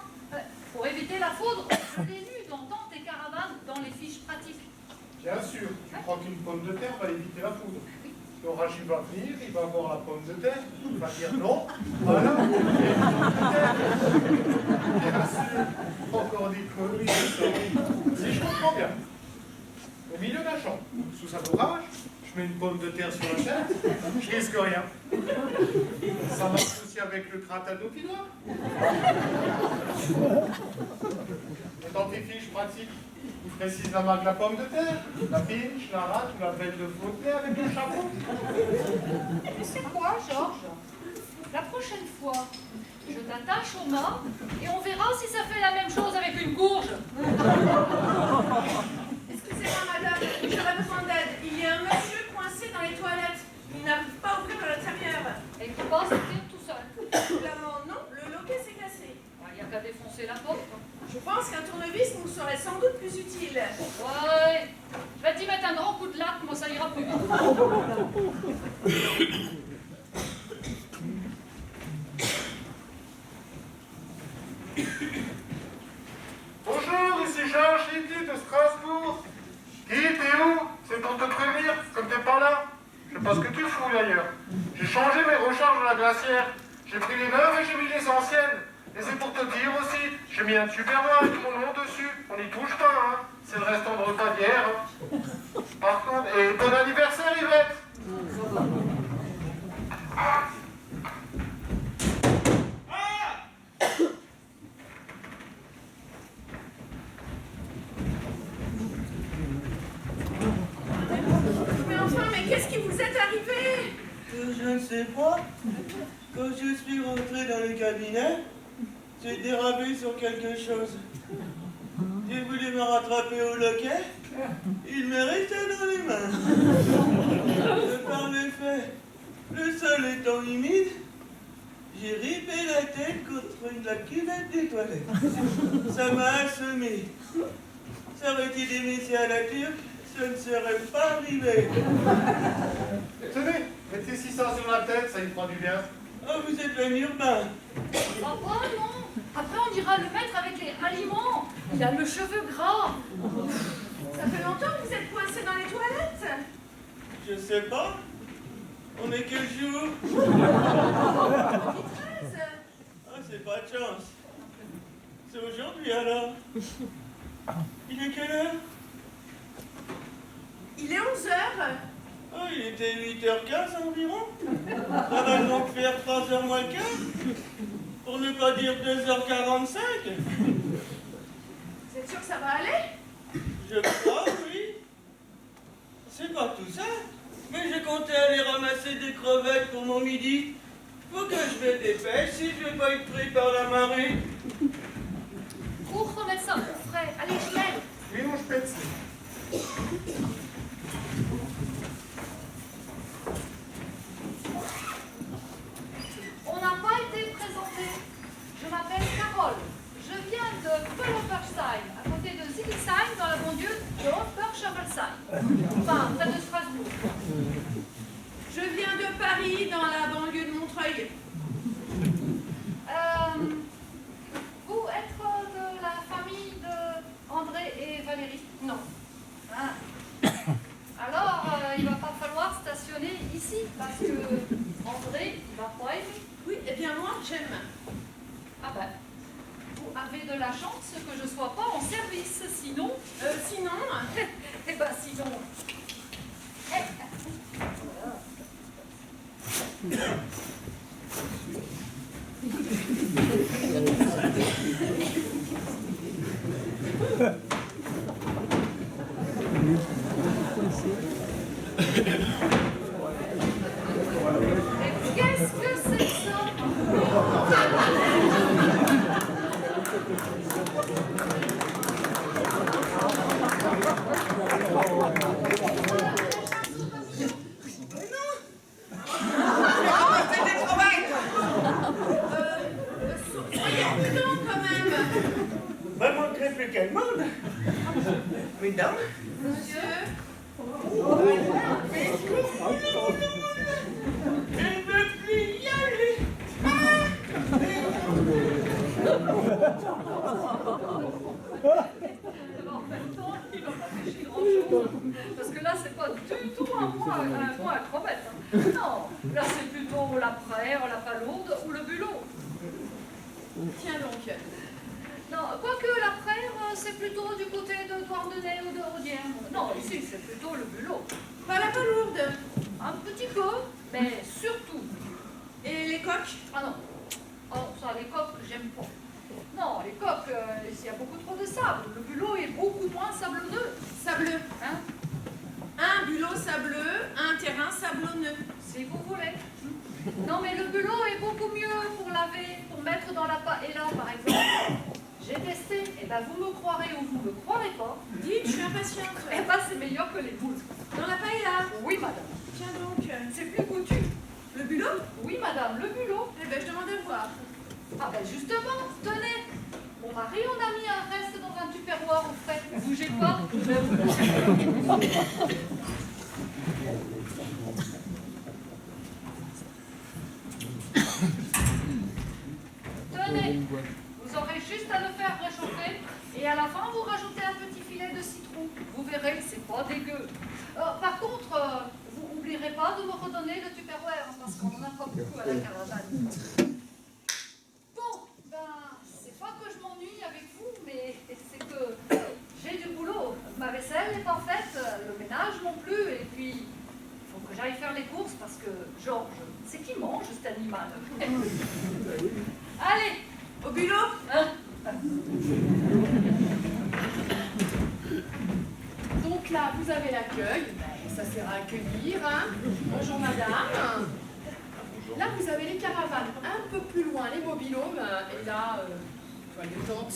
Pour éviter la foudre. Je l'ai lu dans Tente et Caravane dans les fiches pratiques. Bien sûr, tu crois qu'une pomme de terre va éviter la foudre. L'orage, il va venir, il va voir la pomme de terre, il va dire non, voilà, il y a une pomme de terre. Bien sûr, encore des conneries, si je comprends bien. Au milieu de la chambre, sous un orage, je mets une pomme de terre sur la tête, je risque rien. Ça marche aussi avec le gratin dauphinois. Et dans tes fiches pratiques, il précise la marque de la pomme de terre, la pinche, la rate ou la belle de Fauteuil avec le chapeau. Tu sais quoi, Georges? La prochaine fois, je t'attache au mât et on verra si ça fait la même chose avec une courge. Excusez-moi, madame, j'aurais besoin d'aide. Il y a un monsieur coincé dans les toilettes. Il n'arrive pas à ouvrir l'intérieur. Et il ne peut pas sortir tout seul. Évidemment, non, le loquet s'est cassé. Il n'y a qu'à défoncer la porte. Je pense qu'un tournevis nous serait sans doute plus utile. Ouais, je vais t'y mettre un grand coup de latte, moi ça ira plus vite. Bonjour, ici Georges Hitty de Strasbourg. Qui t'es où? C'est pour te prévenir, comme t'es pas là. Je sais pas ce que tu fous d'ailleurs. J'ai changé mes recharges de la glacière. J'ai pris les neuves et j'ai mis les anciennes. Et c'est pour te dire aussi, j'ai mis un tupperware avec mon nom dessus. On n'y touche pas, hein. C'est le restant de repas d'hier. Hein. Par contre, et bon anniversaire Yvette. Mais enfin, mais qu'est-ce qui vous est arrivé? Je ne sais pas. Quand je suis rentré dans le cabinet, j'ai dérapé sur quelque chose. J'ai voulu me rattraper au loquet, il m'est resté dans les mains. De par le fait, le sol étant humide, j'ai ripé la tête contre la cuvette des toilettes. Ça m'a assommé. Ça aurait été des messieurs à la turque, ça ne serait pas arrivé. Tenez, mettez 600 sur la tête, ça y fera du bien. Oh, vous êtes un urbain. Ah bah non. Après on ira le mettre avec les aliments. Il a le cheveu gras. Ça fait longtemps que vous êtes coincé dans les toilettes? Je sais pas. On est quel jour? Ah, c'est pas de chance. C'est aujourd'hui alors. Il est quelle heure? Il est 11h. Oh, il était 8h15 environ. Ça va donc faire 3h moins le quart. Pour ne pas dire 2h45. Vous êtes sûr que ça va aller? Je crois, oui. C'est pas tout ça. Mais je comptais aller ramasser des crevettes pour mon midi. Faut que je me dépêche si je vais pas être pris par la marée. Pour remettre ça au frais. Allez, je l'aide. Oui, mon spetz. On n'a pas été présenté. Je m'appelle Carole. Je viens de Pöllerbergstein, à côté de Zillisheim, dans la banlieue de Hofburg-Schafelsheim. Enfin, près de Strasbourg. Je viens de Paris, dans la banlieue de Montreuil. Vous êtes de la famille de André et Valérie? Non. Ah. Alors, il va pas falloir stationner ici, parce que André, il va pas aimer. Oui, eh bien moi, j'aime. Ah ben, vous avez de la chance que je sois pas en service, sinon... Sinon... Eh ben, sinon... Qu'est-ce que c'est que ça? quel monde. Mesdames, Monsieur, je ne veux plus y aller. En même temps, il va pas pêcher grand-chose. Parce que là, c'est pas du tout un point à crevette. Hein. Non, là, c'est plutôt la praire, la palourde ou le bulot. tiens donc. Non, quoique la praire, c'est plutôt du côté de Douarnenez ou de Rodière. Non, ici, c'est plutôt le bulot. Pas la palourde. Un petit peu, mais surtout. Et les coques? Ah non. Oh, ça, les coques, j'aime pas. Non, les coques, il y a beaucoup trop de sable. Le bulot est beaucoup moins sablonneux. Sableux. Hein? Un bulot sableux, un terrain sablonneux. Si vous voulez. Non, mais le bulot est beaucoup mieux pour laver, pour mettre dans la paella, par exemple. J'ai testé. Eh ben, vous me croirez ou vous me croirez pas. Dites, je suis impatiente. Eh ben, c'est meilleur que les boules. Dans la paella? Oui, madame. Tiens donc. C'est plus goûtu. Le bulot? Oui, madame, le bulot. Eh ben, je demandais de voir. Ah ben, justement, tenez. Mon mari, on a mis un reste dans un tupperware au frais. Bougez pas. Tenez, vous aurez juste à le faire réchauffer et à la fin, vous rajoutez un petit filet de citron. Vous verrez, c'est pas dégueu. Par contre, vous n'oublierez pas de me redonner le tupperware parce qu'on en a pas beaucoup à la caravane. Bon, ben, c'est pas que je m'ennuie avec vous, mais c'est que j'ai du boulot. Ma vaisselle n'est pas faite, le ménage non plus, et puis il faut que j'aille faire les courses parce que Georges, c'est qui mange cet animal? Allez, Au bulot? hein? Donc là, vous avez l'accueil. Ben, ça sert à accueillir. Hein. Bonjour madame. Là, vous avez les caravanes. Un peu plus loin, les mobilhomes. Et là, toilettante.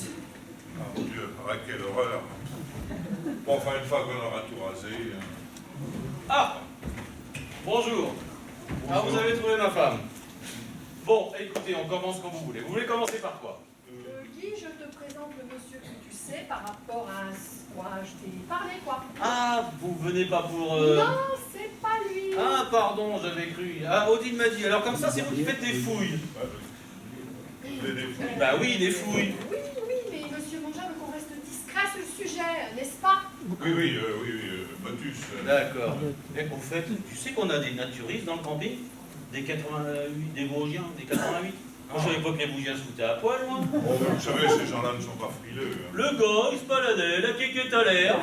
Ah mon Dieu, ah, quelle horreur. Bon, enfin, une fois qu'on aura tout rasé... Ah! Bonjour. Ah, vous avez trouvé ma femme. Bon, écoutez, on commence comme vous voulez. Vous voulez commencer par quoi? Guy, je te présente le monsieur que tu sais par rapport à quoi je t'ai parlé, quoi. Ah, vous venez pas pour... Non, c'est pas lui. Ah, pardon, j'avais cru. Ah, Odile m'a dit. Alors comme ça, c'est vous qui faites des fouilles. Vous avez des fouilles. Bah oui, des fouilles. Oui, mais monsieur Mongeat veut qu'on reste discret sur le sujet, n'est-ce pas? Oui, Motus. D'accord. Et au fait, tu sais qu'on a des naturistes dans le camping? Des 88, des Vosgiens, des 88. Moi, je savais pas que les Vosgiens se foutaient à poil, moi. Oh, vous savez, ces gens-là ne sont pas frileux. Hein. Le gars, il se baladait, la quéquette à l'air,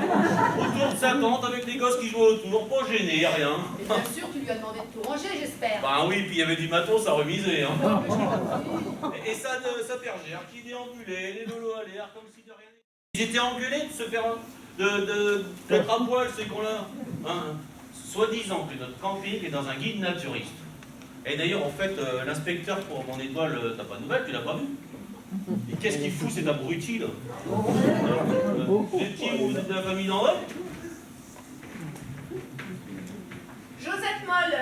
autour de sa tente avec les gosses qui jouaient autour, pas gêné, rien. Et bien sûr, tu lui as demandé de tout ranger, j'espère. Ben oui, puis il y avait du matos à remiser, hein. Non, mais je t'en prie. Et sa bergère qui déambulait, les vélos à l'air, comme si de rien n'était. Ils étaient engueulés de se faire... d'être à poil, ces cons-là. Hein. Soi-disant que notre camping est dans un guide naturiste. Et d'ailleurs, en fait, l'inspecteur pour mon étoile, t'as pas de nouvelles, tu l'as pas vu? Et qu'est-ce qu'il fout cet abruti, là? Vous étiez, vous êtes de la famille d'en haut? Josette Moll,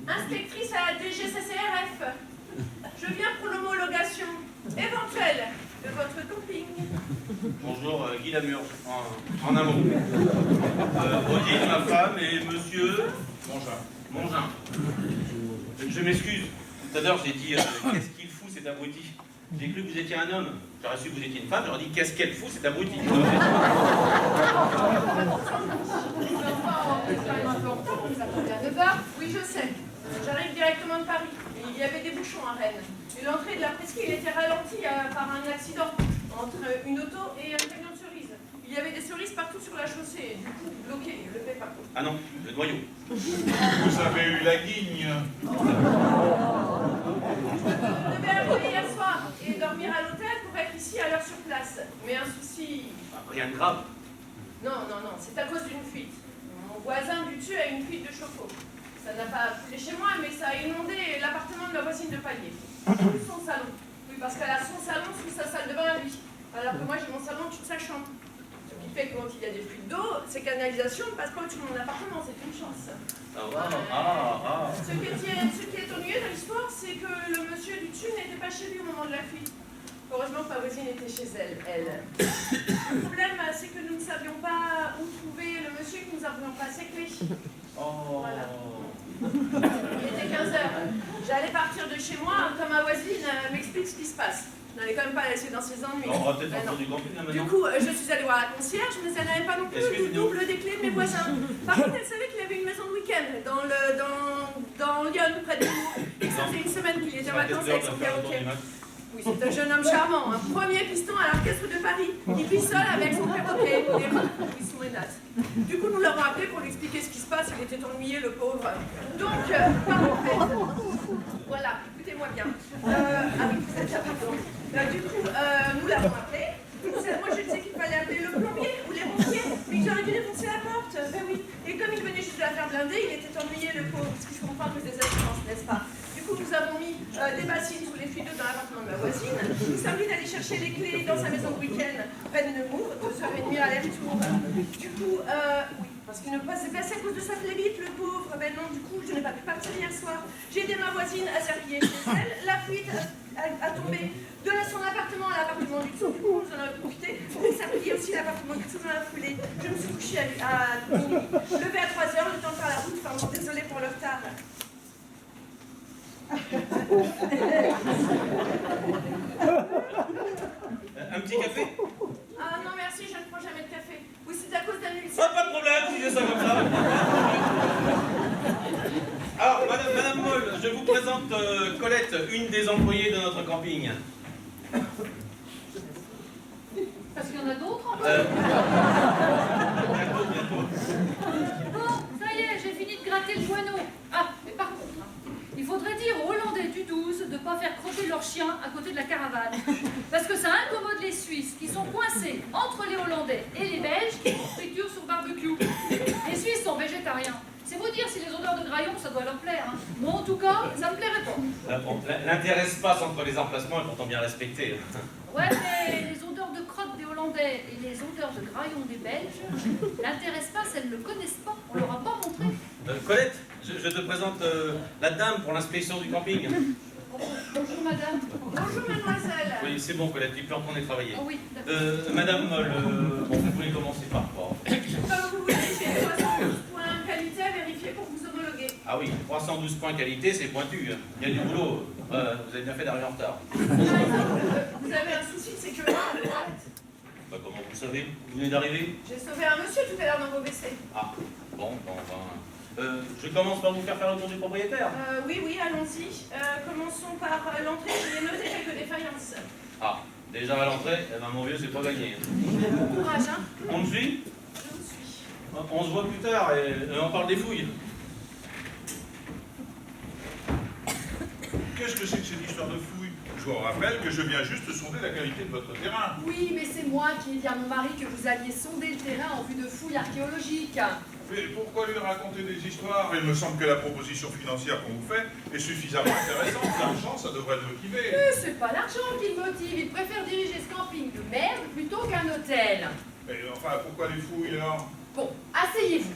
inspectrice à la DGCCRF. Je viens pour l'homologation éventuelle de votre camping. Bonjour, Guy Lamure, en un mot. Odile, ma femme, et monsieur... Mongin. Je m'excuse. Tout à l'heure, j'ai dit qu'est-ce qu'il fout cet abruti? J'ai cru que vous étiez un homme. J'aurais su que vous étiez une femme, j'aurais dit qu'est-ce qu'elle fout cet abruti? C'est quand même important, vous attendez à 9h. Oui, je sais. J'arrive directement de Paris. Et il y avait des bouchons à Rennes. Et l'entrée de la presqu'île était ralentie par un accident entre une auto et un camion de cerises. Il y avait des cerises partout sur la chaussée, du coup bloqué, le fait pas. Ah non, le noyau. Vous avez eu la guigne. Je devais arriver hier soir et dormir à l'hôtel pour être ici à l'heure sur place. Mais un souci... Rien de grave. Non, c'est à cause d'une fuite. Mon voisin du dessus a une fuite de chauffe-eau. Ça n'a pas coulé chez moi, mais ça a inondé l'appartement de ma voisine de palier. Plus son salon. Oui, parce qu'elle a son salon sous sa salle de bain à lui. Alors que moi, j'ai mon salon au-dessus de sa chambre. Ce qui fait que quand il y a des fuites d'eau, ces canalisations ne passent pas au-dessus de mon appartement. C'est une chance. Ce qui est ennuyeux dans l'histoire, c'est que le monsieur du dessus n'était pas chez lui au moment de la fuite. Heureusement que ma voisine était chez elle. Le problème, c'est que nous ne savions pas où trouver le monsieur que nous avions pas séqué. Oh. Voilà. Il était 15h. J'allais partir de chez moi quand ma voisine m'explique ce qui se passe. Je n'allais quand même pas la laisser dans ses ennuis. On va peut-être sortir du camping là Du maintenant. coup, je suis allée voir la concierge, mais elle n'avait pas non plus le double des clés de mes voisins. Par contre, elle savait qu'il avait une maison de week-end dans Lyon, près de nous. Et ça faisait une semaine qu'il était en vacances avec son perroquet. Oui, c'est un jeune homme charmant, un premier piston à l'orchestre de Paris. Il vit seul avec son perroquet, ils sont hélas. Du coup, nous l'avons appelé pour lui expliquer ce qui se passe. Il était ennuyé, le pauvre. Donc, voilà, écoutez-moi bien. Ah oui, vous êtes là, pardon. Du coup, nous l'avons appelé. Moi, je disais qu'il fallait appeler le plombier ou les pompiers, mais j'aurais dû défoncer la porte. Ben oui. Et comme il venait juste de la faire blinder, il était ennuyé, le pauvre, parce qu'il se comprend que des assurances, n'est-ce pas? Du coup, nous avons mis des bassines sous les tuyaux dans l'appartement de ma voisine. Nous sommes venus d'aller chercher les clés dans sa maison de week-end, près de Nemours, 2h30 aller-retour. Du coup, oui, parce qu'il ne passait pas à cause de sa flébite, le pauvre. Ben non, du coup, je n'ai pas pu partir hier soir. J'ai aidé ma voisine à s'habiller chez elle. La fuite a tombé de son appartement à l'appartement du dessous. Du coup, nous en avons profité pour s'appliquer aussi l'appartement du dessous dans la foulée. Je me suis couchée à minuit. Levé à 3h, le temps de faire la route. Pardon, désolée pour le retard. Un petit café? Ah non merci, je ne prends jamais de café. Oui, c'est à cause d'un ulcère. Ah, pas de problème, si c'est ça comme ça. Alors, Madame Moll, je vous présente Colette, une des employées de notre camping. Parce qu'il y en a d'autres en Bientôt. Bon, ça y est, j'ai fini de gratter le joineau. Ah, mais par contre, il faudrait dire aux Hollandais du 12 de ne pas faire crotter leurs chiens à côté de la caravane. Parce que ça incommode les Suisses qui sont coincés entre les Hollandais et les Belges qui font friture sur barbecue. Les Suisses sont végétariens. C'est vous dire si les odeurs de graillon, ça doit leur plaire. Hein. Moi, en tout cas, ça me plairait pas. L'intérêt espace entre les emplacements est pourtant bien respecté. Ouais, mais les odeurs de crotte des Hollandais et les odeurs de graillon des Belges, l'intérêt espace, elles ne le connaissent pas. On leur a pas montré. Colette, je te présente la dame pour l'inspection du camping. Bonjour madame. Bonjour mademoiselle. Oui, c'est bon Colette, tu peux retourner travailler. Oh, oui, d'accord. Madame Moll, bon, vous pouvez commencer par quoi? Comme vous voulez, j'ai 312 points qualité à vérifier pour vous homologuer. Ah oui, 312 points qualité, c'est pointu. Hein. Il y a du boulot. Vous avez bien fait d'arriver en retard. Vous avez un souci de sécurité, peut-être? Bah, comment vous le savez? Vous venez d'arriver? J'ai sauvé un monsieur tout à l'heure dans vos WC. Ah, bon, je commence par vous faire le tour du propriétaire. Oui, allons-y. Commençons par l'entrée. J'ai noté quelques défaillances. Ah, déjà à l'entrée, eh ben, mon vieux, c'est pas gagné. Bon courage, hein? On me suit? Je vous suis. On se voit plus tard et on parle des fouilles. Qu'est-ce que c'est que cette histoire de fouille? Je vous rappelle que je viens juste sonder la qualité de votre terrain. Oui, mais c'est moi qui ai dit à mon mari que vous alliez sonder le terrain en vue de fouilles archéologiques. Mais pourquoi lui raconter des histoires? Il me semble que la proposition financière qu'on vous fait est suffisamment intéressante. L'argent, ça devrait le motiver. C'est pas l'argent qui le motive, il préfère diriger ce camping de merde plutôt qu'un hôtel. Mais enfin, pourquoi les fouilles alors? Bon, asseyez-vous.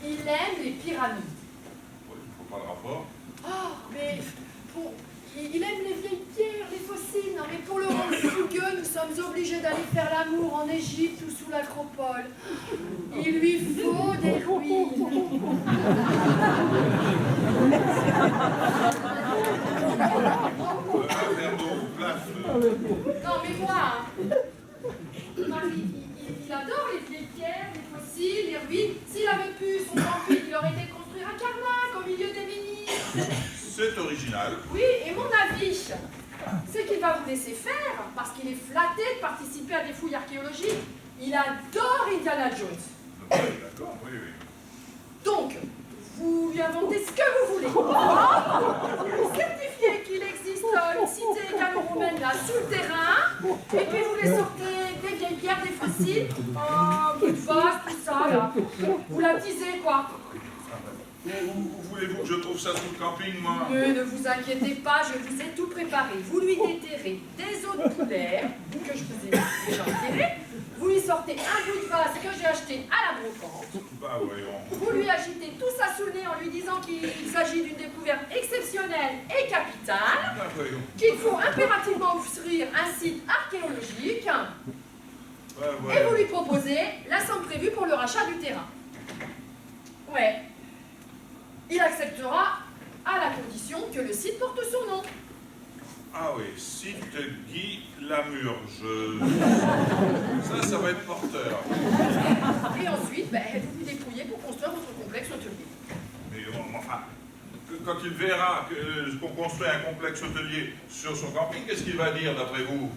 Il aime les pyramides. Il ne faut pas le rapport. Oh, mais bon, il aime les vieilles pierres, les fossiles. Non, mais pour le rendre fougueux, nous sommes obligés d'aller faire l'amour en Égypte ou sous l'acropole. Il lui faut des ruines. Non, mais moi, il adore les vieilles pierres, les fossiles, les ruines. S'il avait pu, son camping, il aurait été construire un Karnak au milieu des ministres. C'est original. Oui, et mon avis, c'est qu'il va vous laisser faire, parce qu'il est flatté de participer à des fouilles archéologiques. Il adore Indiana Jones. D'accord, oui. Donc, vous lui inventez ce que vous voulez. Vous certifiez qu'il existe une cité gallo-romaine là sous le terrain, et puis vous les sortez des vieilles pierres, des fossiles, un peu de vase, tout ça là. Vous la teasez quoi. Où voulez-vous que je trouve ça sous le camping, moi? Mais ne vous inquiétez pas, je vous ai tout préparé. Vous lui déterrez des os de poulet, que je vous ai déjà enterrés. Vous lui sortez un bout de vase que j'ai acheté à la brocante. Bah voyons. Vous lui agitez tout ça sous le nez en lui disant qu'il s'agit d'une découverte exceptionnelle et capitale, Bah voyons. qu'il faut impérativement offrir un site archéologique, Bah et vous voyons. lui proposez la somme prévue pour le rachat du terrain. Ouais. Il acceptera à la condition que le site porte son nom. Ah oui, site Guy Lamurge. Ça va être porteur. Et ensuite, vous vous débrouillez pour construire votre complexe hôtelier. Mais enfin, quand il verra qu'on construit un complexe hôtelier sur son camping, qu'est-ce qu'il va dire d'après vous?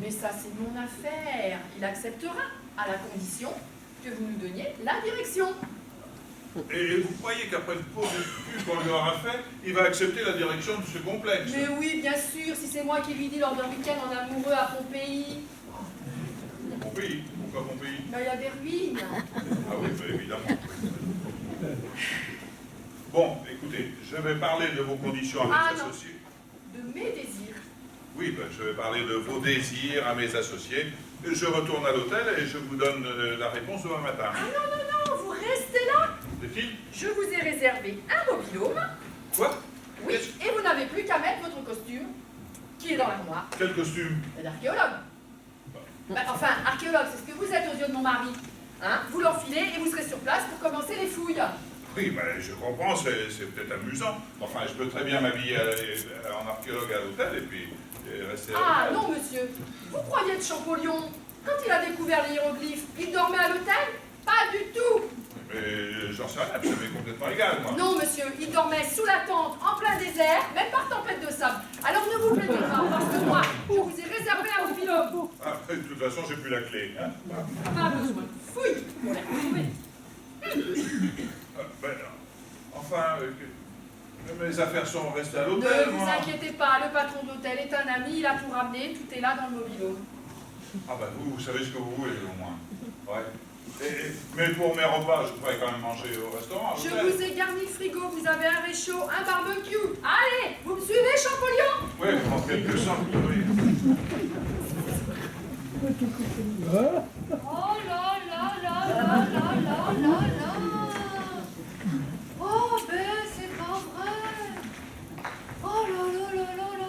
Mais ça, c'est mon affaire. Il acceptera à la condition que vous nous donniez la direction. Et vous croyez qu'après le pot de cul qu'on lui aura fait, il va accepter la direction de ce complexe? Mais oui, bien sûr, si c'est moi qui lui dis lors d'un week-end en amoureux à Pompéi. Pompéi? Pourquoi Pompéi? Il y a des ruines. Ah oui, bah, évidemment. Bon, écoutez, je vais parler de vos conditions à mes non. associés. De mes désirs. Oui, ben, je vais parler de vos désirs à mes associés. Je retourne à l'hôtel et je vous donne la réponse demain matin. Ah non, vous restez là. De qui? Je vous ai réservé un mobil-home. Quoi? Oui, et vous n'avez plus qu'à mettre votre costume, qui est dans l'armoire. Quel costume? D'archéologue. Enfin, archéologue, c'est ce que vous êtes aux yeux de mon mari. Hein? Vous l'enfilez et vous serez sur place pour commencer les fouilles. Oui, ben, je comprends, c'est peut-être amusant. Enfin, je peux très bien m'habiller en archéologue à l'hôtel et puis rester à Ah l'hôtel. non, monsieur. Vous croyez de Champollion, quand il a découvert les hiéroglyphes, il dormait à l'hôtel? Pas du tout. Mais j'en sais rien, ça m'est complètement égal, moi. Non, monsieur, il dormait sous la tente, en plein désert, même par tempête de sable. Alors ne vous plaignez pas, parce que moi, je vous ai réservé un mobil-home. Après, de toute façon, j'ai plus la clé. Hein. Pas besoin de fouille pour les retrouver. Ben, enfin, mes affaires sont restées à l'hôtel, Ne vous moi. inquiétez pas, le patron d'hôtel est un ami, il a tout ramené, tout est là dans le mobil-home. Ah ben, vous savez ce que vous voulez, au moins. Ouais. Mais pour mes repas, je pourrais quand même manger au restaurant. à Je l'hôtel. vous ai garni le frigo, vous avez un réchaud, un barbecue. Allez, vous me suivez, Champollion? Oui, en quelque sorte, oui. Oh là là là là là là là là. Oh ben c'est pas vrai. Oh là là là là là.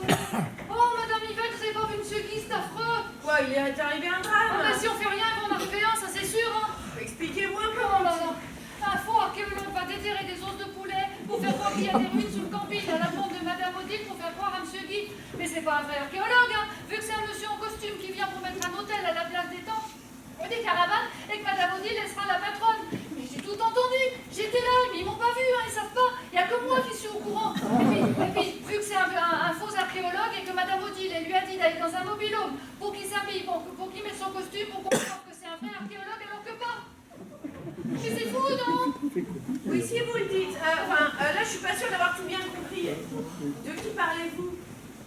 Oh madame Yvette, vous avez pas vu monsieur Guy, c'est affreux. Quoi, il est arrivé un Ah drame? ben si on fait rien, on en refait un, ça c'est sûr hein. Expliquez-moi Oh comment. là là. Un faux archéologue va déterrer des os de poulet pour faire croire qu'il y a des ruines sous le camping à la demande de madame Odile pour faire croire à monsieur Guy. Mais c'est pas un vrai archéologue hein, vu que c'est un monsieur en costume qui vient pour mettre un hôtel à la place des tentes ou des caravanes et que madame Odile elle sera la patronne. Mais j'ai tout entendu, j'étais là, mais ils m'ont pas vu, hein, ils savent pas. Il y a que moi qui suis au courant. Et puis vu que c'est un faux archéologue et que madame Odile elle lui a dit d'aller dans un mobil-home pour qu'il s'habille, pour qu'il mette son costume pour qu'on croie que c'est un vrai archéologue alors que pas. Mais c'est fou, non? Oui, si vous le dites. Là, je suis pas sûre d'avoir tout bien compris. De qui parlez-vous?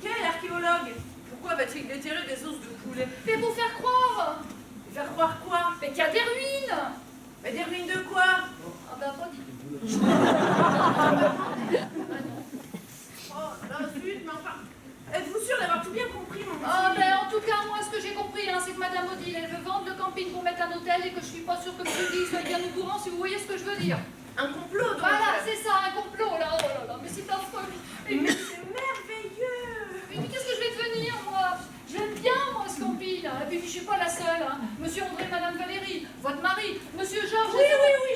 Quel archéologue? Pourquoi va-t-il déterrer des os de poulet? Mais pour faire croire! Faire croire quoi? Mais qu'il y a des ruines! Mais des ruines de quoi? Ah ben, pas dit. Oh, la zut, mais enfin... Êtes-vous sûr d'avoir tout bien compris, mon Ah petit? ben, en tout cas, moi, ce que j'ai compris, hein, c'est que madame Odile, elle veut vendre le camping pour mettre un hôtel et que je suis pas sûre que monsieur Guy soit bien au courant, si vous voyez ce que je veux dire. Un complot, donc. Voilà, c'est ça, un complot, là. Oh là là, mais c'est affreux. Mais c'est merveilleux! Mais qu'est-ce que je vais devenir, moi? J'aime bien, moi, ce camping, là. Et puis, je suis pas la seule, hein. Monsieur André, madame Valérie, votre mari, monsieur Georges... Oui,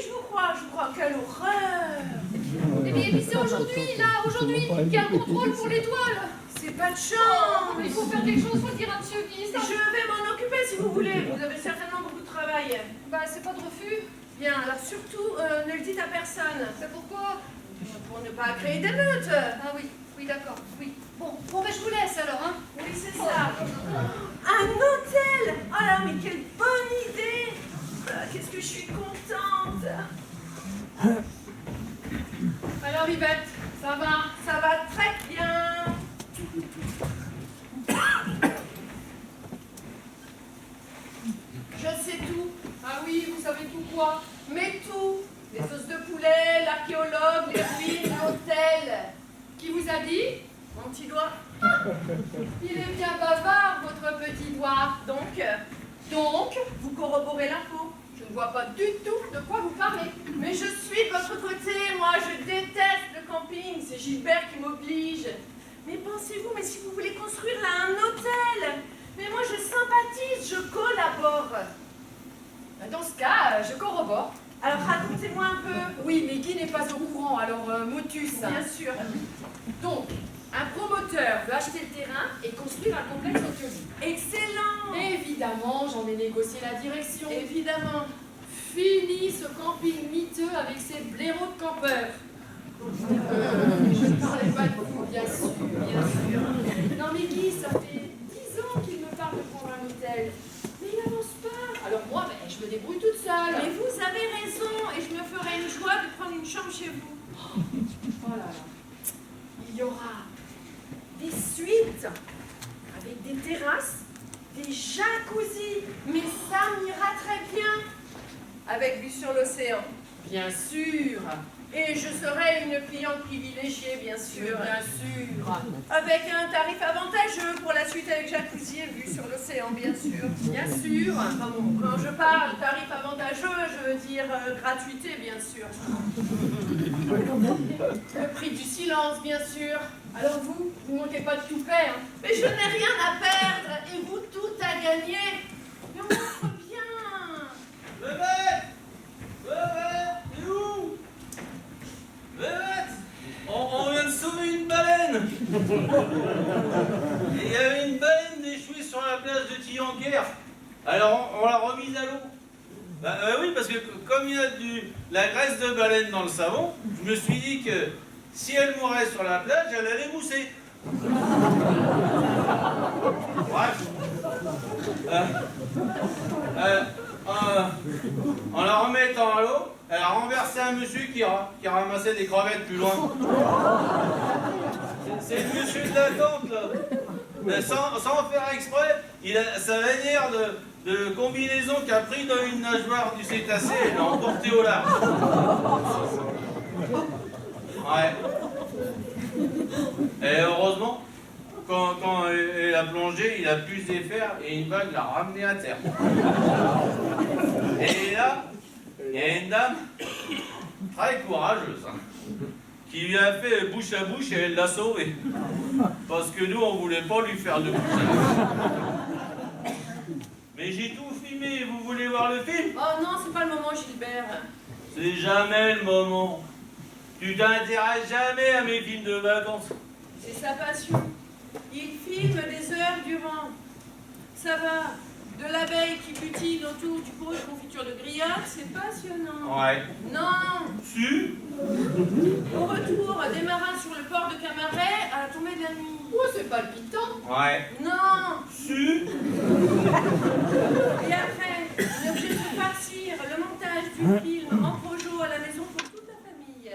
je vous crois. Quelle horreur! Et puis c'est aujourd'hui, là, aujourd'hui, qu'il y a un contrôle pour l'étoile. C'est pas de Oh, chance! mais il faut faire quelque chose, faut dire à monsieur Guy. Ça... Je vais m'en occuper si vous voulez. Vous avez certainement beaucoup de travail. Bah, c'est pas de refus. Bien, alors surtout, ne le dites à personne. C'est pourquoi? Pour ne pas créer d'émeute. Ah oui, d'accord, oui. Bon, ben je vous laisse alors, hein. Oui, c'est ça. Un hôtel! Oh là, mais quelle bonne idée! Qu'est-ce que je suis contente! Alors, Yvette, ça va? Ça va très bien! Je sais tout. Ah oui, vous savez tout quoi? Mais tout! Les os de poulet, l'archéologue, Il est bien bavard, votre petit doigt. Donc, vous corroborez l'info. Je ne vois pas du tout de quoi vous parlez. Mais je suis de votre côté, moi, je déteste le camping, c'est Gilbert qui m'oblige. Mais pensez-vous, mais si vous voulez construire là un hôtel, mais moi je sympathise, je collabore. Dans ce cas, je corrobore. Alors racontez-moi un peu. Oui, mais Guy n'est pas au courant, alors motus. Bien sûr. Donc, un promoteur veut acheter le terrain et construire un complexe hôtelier. Excellent. Évidemment, j'en ai négocié la direction. Évidemment. Fini ce camping miteux avec ses blaireaux de campeurs. Je ne parlais pas de vous, bien sûr, bien sûr. Non mais Guy, ça fait 10 ans qu'il me parle de prendre un hôtel. Mais il n'avance pas. Alors moi, je me débrouille toute seule. Mais vous avez raison, et je me ferai une joie de prendre une chambre chez vous. Oh là là. Il y aura des suites avec des terrasses, des jacuzzis, mais ça m'ira très bien. Avec vue sur l'océan. Bien sûr. Et je serai une cliente privilégiée, bien sûr. Bien sûr. Avec un tarif avantageux pour la suite avec jacuzzi et vue sur l'océan, bien sûr. Bien sûr. Enfin bon, quand je parle tarif avantageux, je veux dire gratuité, bien sûr. Le prix du silence, bien sûr. Alors vous ne manquez pas de tout faire. Mais je n'ai rien à perdre et vous tout à gagner. Mais on offre bien. Bébête, t'es où? Bébête, on vient de sauver une baleine. Et il y avait une baleine échouée sur la plage de Tillanquer. Alors on l'a remise à l'eau. Bah oui, parce que comme il y a la graisse de baleine dans le savon, je me suis dit que si elle mourait sur la plage, elle allait mousser. Bref. En la remettant à l'eau, elle a renversé un monsieur qui ramassait des crevettes plus loin. C'est le monsieur de la tente, là. Mais sans faire exprès, il a sa lanière de combinaison qu'a pris dans une nageoire du cétacé et l'a emporté au large. Ouais. Et heureusement, quand elle a plongé, il a pu se défaire et une vague l'a ramené à terre. Et là, il y a une dame très courageuse qui lui a fait bouche à bouche et elle l'a sauvé. Parce que nous, on voulait pas lui faire de bouche à bouche. Mais j'ai tout filmé, vous voulez voir le film? Oh non, c'est pas le moment, Gilbert. C'est jamais le moment. Tu t'intéresses jamais à mes films de vacances. C'est sa passion. Il filme des heures durant. Ça va. De l'abeille qui butine autour du pot de confiture de grillade, c'est passionnant. Ouais. Non. Si. Au retour, des marins sur le port de Camaret à la tombée de la nuit. Oh, c'est palpitant. Ouais. Non. Si. Et après, on est obligé de se farcir le montage du film en projo à la maison pour toute la famille.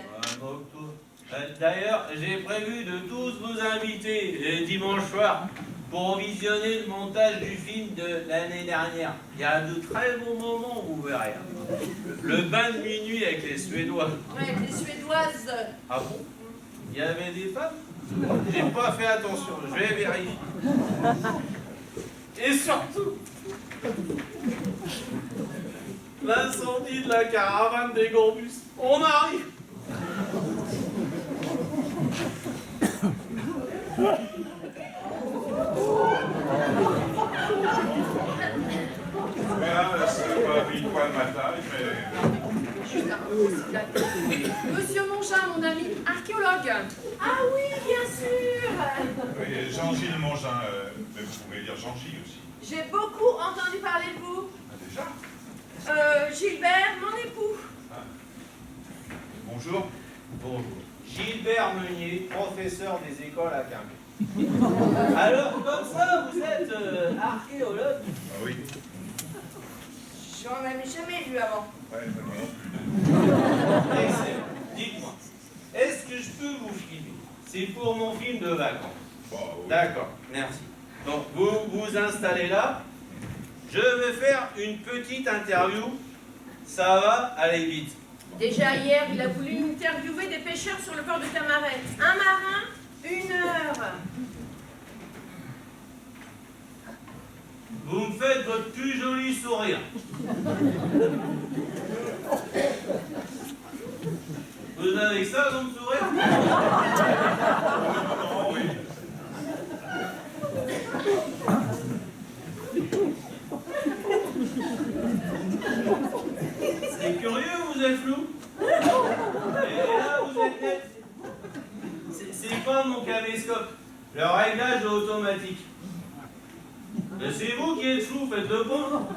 D'ailleurs, j'ai prévu de tous vous inviter dimanche soir pour visionner le montage du film de l'année dernière. Il y a de très bons moments, vous verrez. Le bain de minuit avec les Suédois. Ouais, les Suédoises. Ah bon? Il y avait des femmes? J'ai pas fait attention, je vais vérifier. Et surtout, l'incendie de la caravane des Gorbus. On arrive! Voilà, c'est pas pile poil ma taille, mais... Juste un Monsieur Mongin, mon ami archéologue. Ah oui, bien sûr. Oui, Jean-Gilles Mongin, mais vous pouvez dire Jean-Gilles aussi. J'ai beaucoup entendu parler de vous. Ah, déjà? Gilbert, mon époux. Ah. Bonjour. Bonjour. Gilbert Meunier, professeur des écoles à Quimper. Alors, comme ça, vous êtes archéologue? Ah oui. J'en avais jamais vu avant. Ouais, moi non plus. Excellent. Dites-moi, est-ce que je peux vous filmer? C'est pour mon film de vacances. Bah, oui. D'accord, merci. Donc, vous vous installez là. Je vais faire une petite interview. Ça va aller vite. Déjà hier, il a voulu interviewer des pêcheurs sur le port de Camaret. Un marin, 1 heure. plus joli sourire. Vous avez ça comme sourire? Non, oui. C'est curieux, vous êtes flou. Et là, vous êtes net. C'est pas mon caméscope. Le réglage est automatique. Mais c'est vous qui êtes flou, faites le point.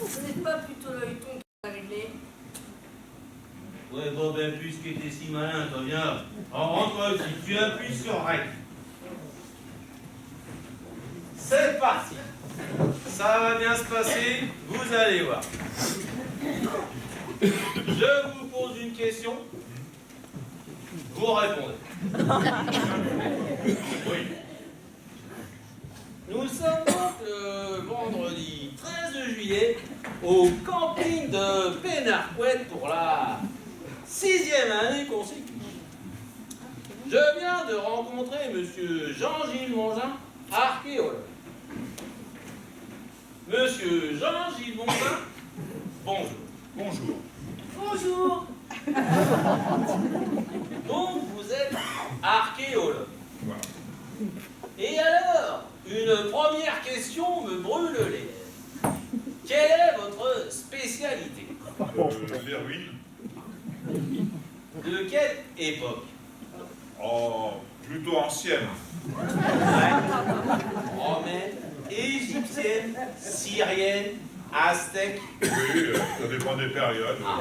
Ce n'est pas plutôt l'œilleton qui a réglé. Ouais, bon, ben, puisque t'es si malin, toi, viens là. Alors, rentre ici, tu appuies sur REC. C'est parti. Ça va bien se passer, vous allez voir. Je vous pose une question, vous répondez. Oui. Nous sommes donc le vendredi 13 juillet au camping de Pénarcouët pour la 6e année consécutive. Je viens de rencontrer monsieur Jean-Gilles Mongin, archéologue. Monsieur Jean-Gilles Mongin, bonjour. Bonjour. Bonjour. Donc vous êtes archéologue. Voilà. Et alors, une première question me brûle les lèvres. Quelle est votre spécialité? Les ruines. De quelle époque? Oh, plutôt anciennes. Romaine, égyptienne, syrienne, aztèque. Oui, ça dépend des périodes. Ah.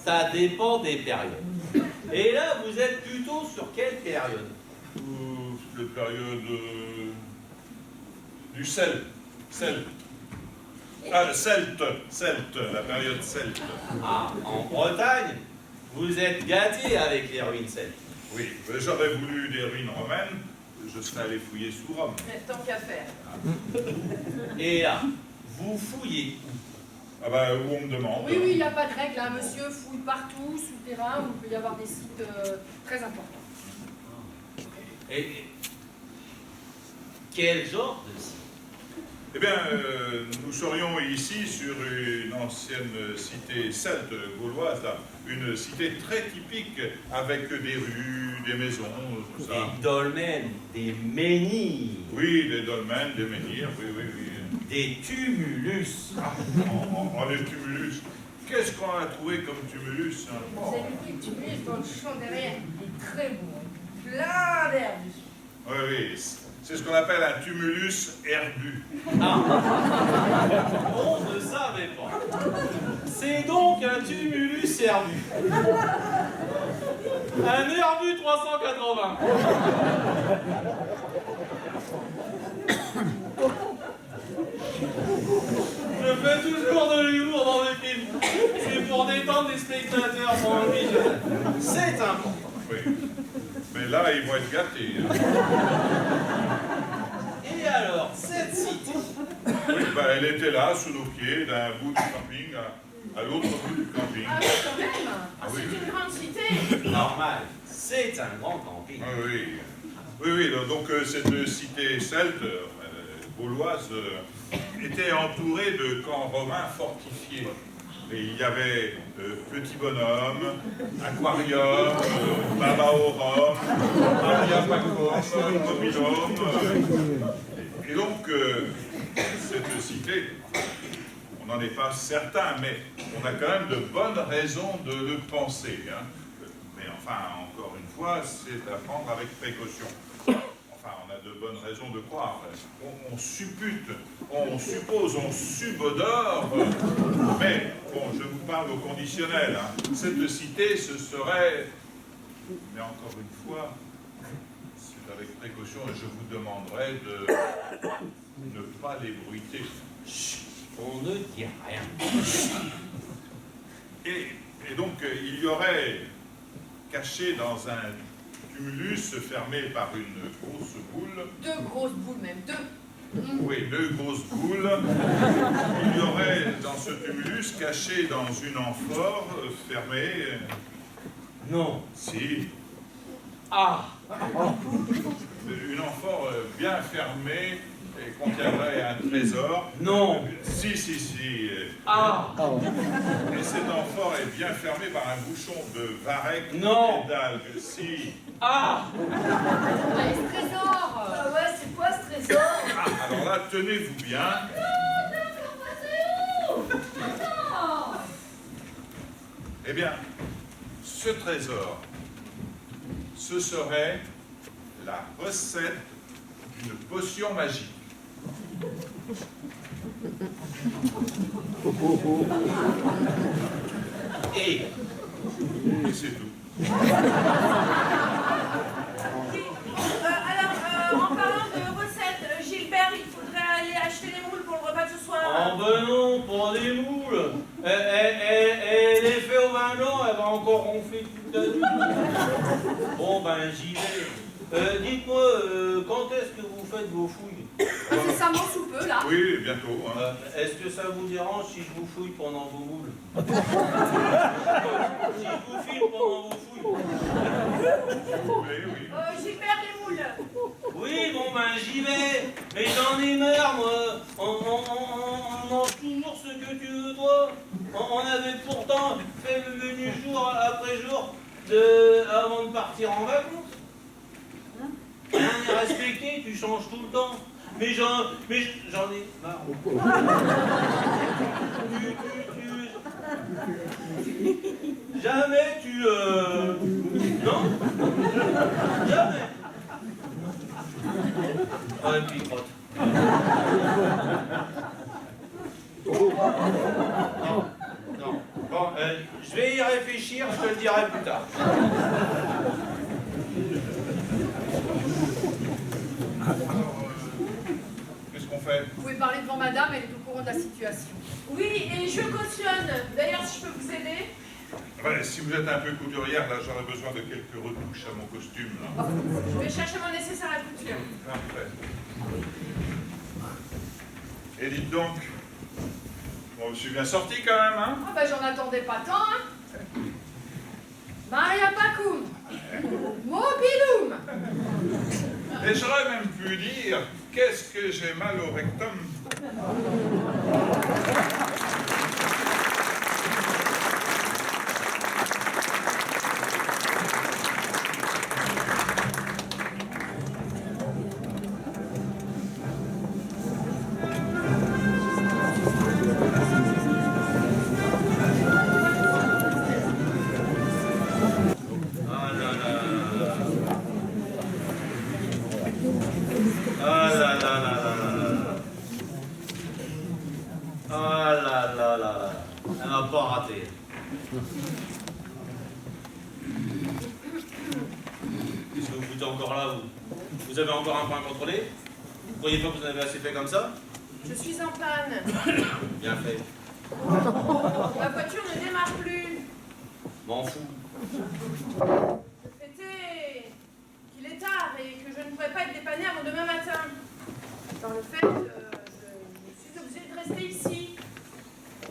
Ça dépend des périodes. Et là, vous êtes plutôt sur quelle période? La période du Celte. Ah, Celte, la période celte. Ah, en Bretagne, vous êtes gâtés avec les ruines celtes. Oui, mais j'aurais voulu des ruines romaines, je serais allé fouiller sous Rome. Tant qu'à faire. Et là, vous fouillez où? Ah bah, où on me demande. Oui, oui, il n'y a pas de règle, hein, monsieur fouille partout, souterrain, où il peut y avoir des sites très importants. Et quel genre de site? Eh bien, nous serions ici sur une ancienne cité celte gauloise, là. Une cité très typique, avec des rues, des maisons, tout ça. Des dolmens, des menhirs. Oui, des dolmens, des menhirs, oui, oui, oui. Des tumulus. Ah, les tumulus. Qu'est-ce qu'on a trouvé comme tumulus, hein? Vous avez vu le tumulus dans le champ derrière? Il est très beau. Plein d'herbe dessus. Oui, oui. C'est ce qu'on appelle un tumulus herbu. Ah. On ne savait pas. C'est donc un tumulus herbu. Un herbu 380. Je fais toujours de l'humour dans les films. C'est pour détendre les spectateurs pendant le visionnage. C'est important. Oui. Mais là, ils vont être gâtés. Hein. Et alors, cette cité? Oui, ben, elle était là, sous nos pieds, d'un bout du camping à l'autre bout du camping. Ah oui, quand même. Ah oui. C'est une grande cité. Normal, c'est un grand camping. Ah oui. Oui, oui, donc cette cité celte, gauloise, était entourée de camps romains fortifiés. Et il y avait Petit Bonhomme, Aquarium, Baba au Rhum, Maria Pacom, Mobilum. Et donc, cette cité, on n'en est pas certain, mais on a quand même de bonnes raisons de le penser. Hein. Mais enfin, encore une fois, c'est à prendre avec précaution. Enfin, on a de bonnes raisons de croire. On suppute, on suppose, on subodore. Mais, bon, je vous parle au conditionnel. Hein. Cette cité, ce serait... Mais encore une fois, c'est avec précaution et je vous demanderai de ne pas l'ébruiter. Chut, on ne dit rien. Et donc, il y aurait, caché dans un tumulus fermé par une grosse boule. 2 grosses boules même, 2. Oui, 2 grosses boules. Il y aurait dans ce tumulus, caché dans une amphore fermée. Non. Si. Ah. Une amphore bien fermée contiendrait un trésor. Non. Si. Ah. Et cet amphore est bien fermé par un bouchon de varech Non. et d'algues. Si. Ah. Ouais, ce trésor. Ah ouais, c'est quoi ce trésor? Ah, alors là, tenez-vous bien. Eh bien, ce trésor, ce serait la recette d'une potion magique. Et c'est tout. Alors, en parlant de recettes, Gilbert, il faudrait aller acheter les moules pour le repas de ce soir. Oh ben non, pas des moules. Elle est faite au vin blanc, elle va encore ronfler toute la nuit. Bon ben j'y vais. Dites-moi, quand est-ce que vous faites vos fouilles? Incessamment sous peu, là. Oui, bientôt. Hein. Est-ce que ça vous dérange si je vous fouille pendant vos moules? Si je vous filme pendant vos fouilles? Oui. Gilbert, les moules. Oui, bon ben j'y vais. Mais j'en ai marre, moi. On mange toujours ce que tu veux, toi. On avait pourtant fait le menu jour après jour avant de partir en vacances. Rien n'est respecté, tu changes tout le temps. Mais j'en ai marre. Jamais tu... Non? Jamais. Oh, et puis crotte. Non. Bon, je vais y réfléchir, je te le dirai plus tard. Qu'est-ce qu'on fait? Vous pouvez parler devant madame, elle est au courant de la situation. Oui, et je cautionne. D'ailleurs, si je peux vous aider. Ouais, si vous êtes un peu couturière, là, j'aurais besoin de quelques retouches à mon costume. Là. Je vais chercher mon nécessaire à couture. Parfait. Et dites donc, bon, je suis bien sorti quand même, hein? Ah ben j'en attendais pas tant, hein. Maria Pacum, Mobilum. Et j'aurais même pu dire, qu'est-ce que j'ai mal au rectum? Elle m'a pas raté. Qu'est-ce que vous foutez encore là, vous? Vous avez encore un point contrôlé? Vous croyez pas que vous en avez assez fait comme ça? Je suis en panne. Bien fait. Ma voiture ne démarre plus. M'en fous. Le fait est qu'il est tard et que je ne pourrai pas être dépanné avant demain matin. Dans le fait, je suis obligée de rester ici.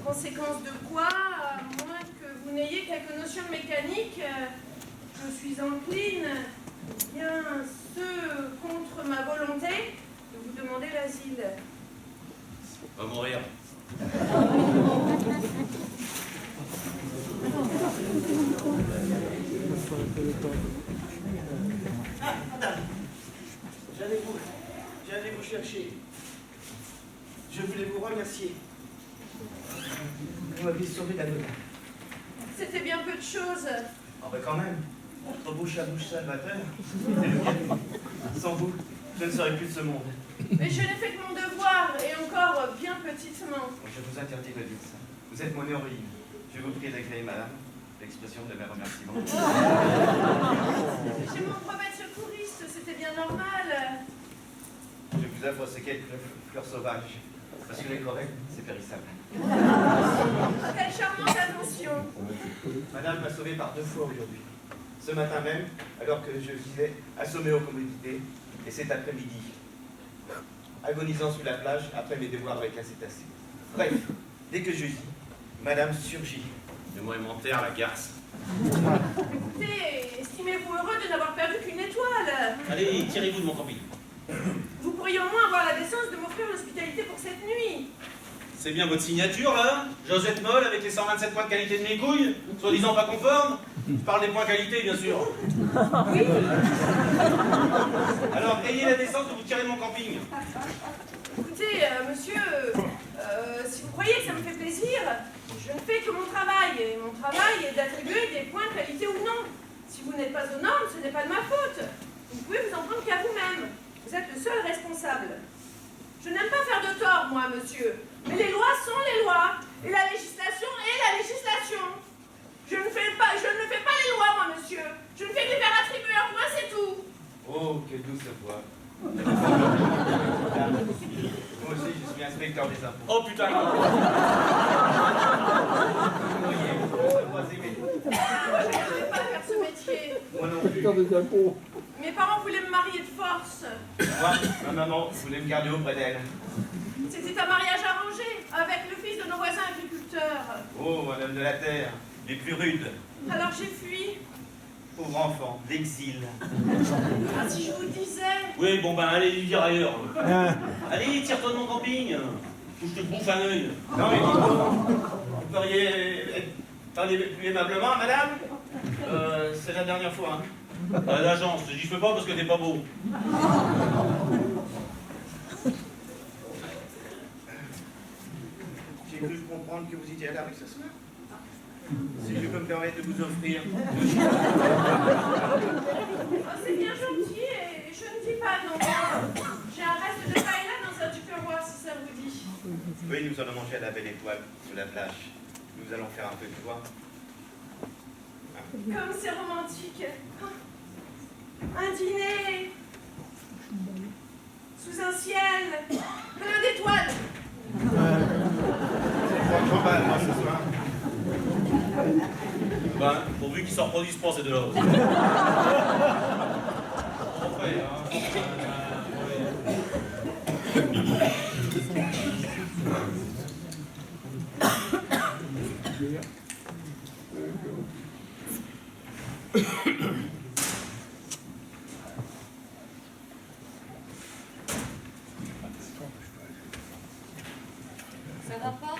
Conséquence de quoi, à moins que vous n'ayez quelques notions de mécanique, je suis encline, bien ce contre ma volonté, de vous demander l'asile. Va mourir. Ah, madame, j'allais vous chercher. Je voulais vous remercier. Vous m'avez sauvé la vie. C'était bien peu de choses. Ah ben quand même, entre bouche à bouche salvateur, c'est le cadeau. Sans vous, je ne serais plus de ce monde. Mais je n'ai fait que mon devoir, et encore bien petitement. Je vous interdis de dire ça. Vous êtes mon héroïne. Je vous prie d'agréer, madame, l'expression de mes remerciements. J'ai mon brevet de secouriste, c'était bien normal. Je vous offre ces quelques fleurs sauvages. Parce que les corrects, c'est périssable. Quelle charmante attention. Madame m'a sauvé par 2 fois aujourd'hui. Ce matin même, alors que je vivais assommé aux commodités, et cet après-midi, agonisant sous la plage après mes devoirs avec la cétacée. Bref, dès que je vis, Madame surgit. Le mot aimentaire, la garce. Écoutez, estimez-vous heureux de n'avoir perdu qu'une étoile. Allez, tirez-vous de mon camping. Vous pourriez au moins avoir la décence de m'offrir C'est bien votre signature, là? Josette Moll avec les 127 points de qualité de mes couilles, soi-disant pas conformes? Je parle des points qualité, bien sûr. Oui. Alors, ayez la décence de vous tirer de mon camping. Écoutez, monsieur, si vous croyez que ça me fait plaisir, je ne fais que mon travail. Et mon travail est d'attribuer des points qualité ou non. Si vous n'êtes pas aux normes, ce n'est pas de ma faute. Vous pouvez vous en prendre qu'à vous-même. Vous êtes le seul responsable. Je n'aime pas faire de tort, moi, monsieur. Mais les lois sont les lois. Et la législation est la législation. Je ne fais pas les lois, moi, monsieur. Je ne fais que les faire attribuer un point, c'est tout. Oh, quelle douce voix. Moi aussi, je suis inspecteur des impôts. Oh putain! Moi, je ne voulais pas faire ce métier. Moi non plus. Mes parents voulaient me marier de force. Moi, ma maman voulait me garder auprès d'elle. C'était un mariage arrangé avec le fils de nos voisins agriculteurs. Oh, madame de la terre, les plus rudes. Alors j'ai fui. Pauvre enfant, l'exil. Ah, si je vous disais. Oui, bon ben, allez lui dire ailleurs. Allez, tire-toi de mon camping. Ou je te bouffe un œil. Non, mais dites-moi, vous pourriez parler plus aimablement, madame? C'est la dernière fois, hein. À l'agence, j'y fais pas parce que t'es pas beau. J'ai cru comprendre que vous étiez là avec ce soir. Si je peux me permettre de vous offrir. Oh, c'est bien gentil et je ne dis pas non. J'ai un reste de paella dans un tupperware si ça vous dit. Oui, nous allons manger à la Belle Étoile, sous la plage. Nous allons faire un peu de joie. Comme c'est romantique. Un dîner. Sous un ciel. Plein d'étoiles. Franchement, pas moi ce soir. Ben, pourvu qu'ils s'en reproduisent pas, ces deux-là. Ça va pas?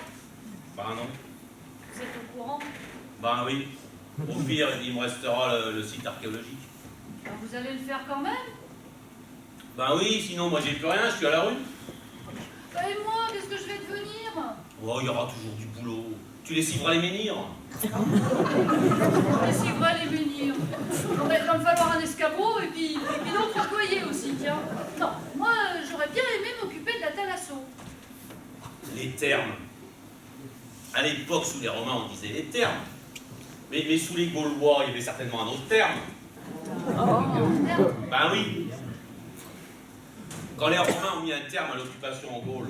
Ben non. Vous êtes au courant? Ben oui. Au pire, il me restera le site archéologique. Ben, vous allez le faire quand même? Ben oui, sinon moi j'ai plus rien, je suis à la rue. Ben, et moi, qu'est-ce que je vais devenir? Oh, il y aura toujours du boulot. Tu lessiveras les menhirs. Lessiverai les menhirs. Il va me falloir un escabeau et puis d'autres employés aussi, tiens. Non, moi, j'aurais bien aimé m'occuper de la thalasso. Les termes. À l'époque, sous les Romains, on disait les termes. Mais sous les Gaulois, il y avait certainement un autre terme. Ben oui. Quand les Romains ont mis un terme à l'occupation en Gaule,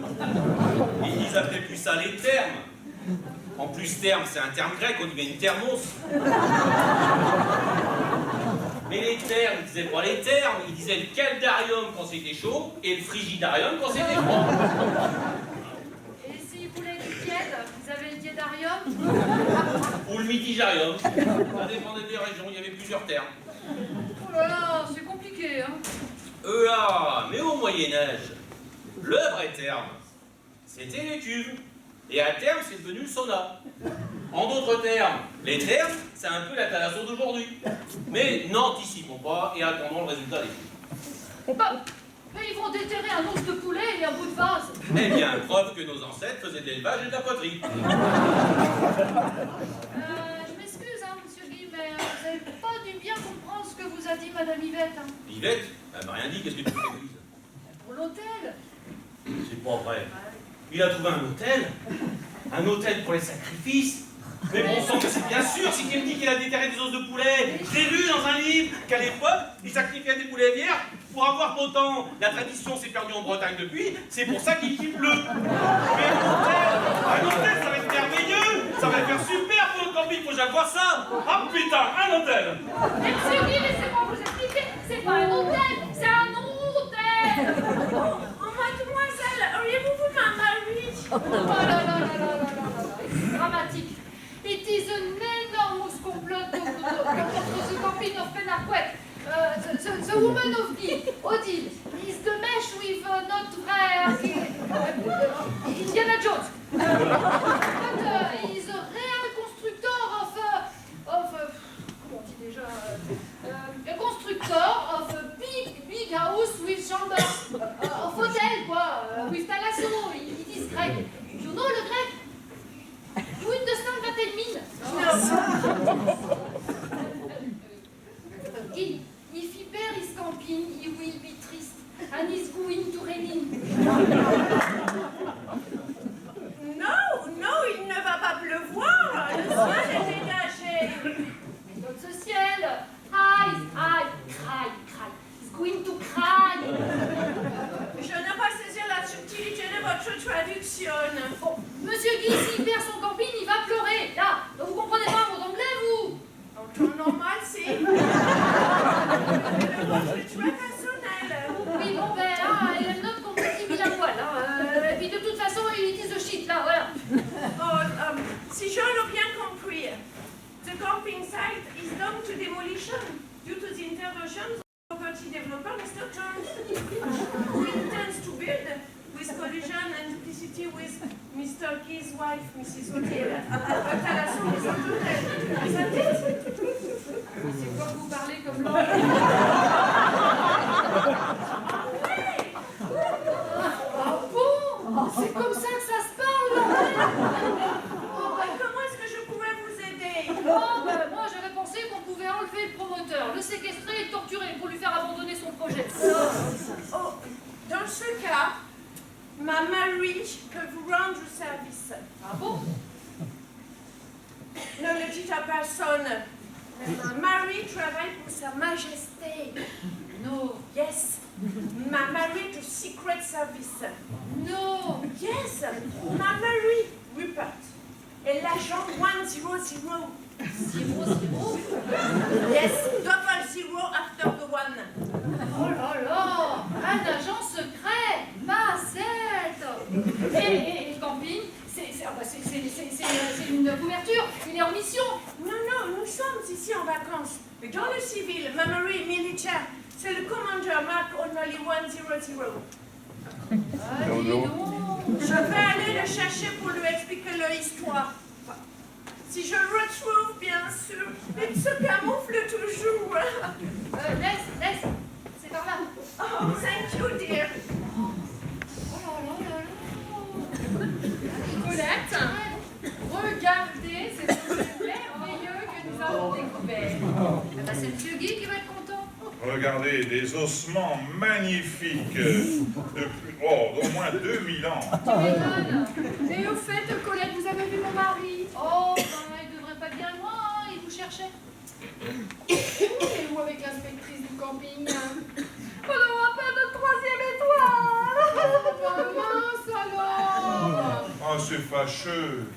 ils appelaient plus ça les termes. En plus, terme, c'est un terme grec, on dit bien une thermos. Mais les termes, ils disaient pas les termes, ils disaient le caldarium quand c'était chaud et le frigidarium quand c'était froid. Et si vous voulez du tiède, vous avez le tiédarium? Ou le mitigarium. Ça dépendait des régions, il y avait plusieurs termes. Oh là là, c'est compliqué, hein. Là, mais au Moyen-Âge, le vrai terme, c'était les cuves. Et à terme, c'est devenu le sauna. En d'autres termes, les termes, c'est un peu la thalasso d'aujourd'hui. Mais n'anticipons pas et attendons le résultat des cuves. Bah, mais ils vont déterrer un os de poulet et un bout de vase. Eh bien, preuve que nos ancêtres faisaient de l'élevage et de la poterie. Je m'excuse, hein, monsieur Guy, mais vous n'avez pas dû bien comprendre ce que vous a dit madame Yvette. Hein. Yvette, elle m'a rien dit, qu'est-ce que tu fais, Louise? Pour l'hôtel. C'est pas vrai. Il a trouvé un hôtel pour les sacrifices. Mais bon sang, mais c'est bien sûr, si quelqu'un me dit qu'il a déterré des os de poulet. J'ai lu dans un livre qu'à l'époque, ils sacrifiaient des poulets vierges pour avoir beau temps. La tradition s'est perdue en Bretagne depuis, c'est pour ça qu'il pleut. Mais un hôtel, ça va être merveilleux. Ça va faire super pour le camping, faut que j'aille voir ça. Ah putain, un hôtel. Mais monsieur Guy, laissez-moi vous expliquer. C'est pas un hôtel, c'est un hôtel. Oh, mademoiselle, auriez-vous vu ma Marie? Oh là là là là là là là. Dramatique. It is an enormous complot to the camping of Penarquet. The woman of Guy, Odile, is the mesh with not vrai Indiana Jones. But he's a real constructor of comment on dit déjà a constructor of a big house with chambers, of hotel quoi, with talasso. It is Greg. You know le Greg? You understand what I mean? No. If he bear his camping, he will be triste, and he's going to raining. Non, il ne va pas pleuvoir. Le ciel est dégagé. Dans ce ciel, cry. He's going to cry. Je n'ai pas saisi la subtilité de votre traduction. Bon, Monsieur Guy, s'il perd son camping, il va pleurer. Là, vous comprenez pas un mot d'anglais, vous? En temps normal, si. Votre choix personnel. Oui, bon, ben là, elle est notre compatible à poil. Et puis de toute façon, il utilise the shit, là, voilà. Oh, si je l'ai bien compris, the camping site is done to demolition due to the intervention of property developer, Mr. Jones, who intends to build with collision and duplicity with Mr. Key's wife, Mrs. Hotel. C'est quoi que vous parlez comme langue? Ah bon? C'est comme ça que ça se parle, Comment est-ce que je pourrais vous aider? Oh, ben, moi j'avais pensé qu'on pouvait enlever le promoteur, le séquestrer et le torturer pour lui faire abandonner son projet. Oh, dans ce cas, ma Mary peut vous rendre service. Ah bon? Ne le dites à personne. Mais ma Mary travaille pour Sa Majesté. No. Yes. Ma Mary est au Secret Service. No. Yes. Ma Mary Rupert est l'agent 100. 0? Yes. Double 0 after the 1. Oh là là! Un agent secret! Pas 7! Et le camping, c'est une couverture, il est en mission! Non, nous sommes ici en vacances. Mais dans le civil, ma Mary militaire, c'est le commandeur Mark O'Neill 100. Ah, dis donc! Je vais aller le chercher pour lui expliquer leur histoire. Si je le retrouve, bien sûr, il se camoufle toujours. Laisse, c'est par là. Oh, thank you, dear. Oh là là là là. Colette, regardez ces objets merveilleux que nous avons découverts. Ah bah, c'est Monsieur Guy qui va être content. Regardez, des ossements magnifiques d'au moins 2000 ans. Tu m'étonnes. Et au fait, Colette, vous avez vu mon mari? Oh, ben, il devrait pas bien loin, hein, il vous cherchait. Et où avec l'inspectrice du camping? On n'aura pas de 3e étoile. Oh, mince alors. Ah, c'est fâcheux.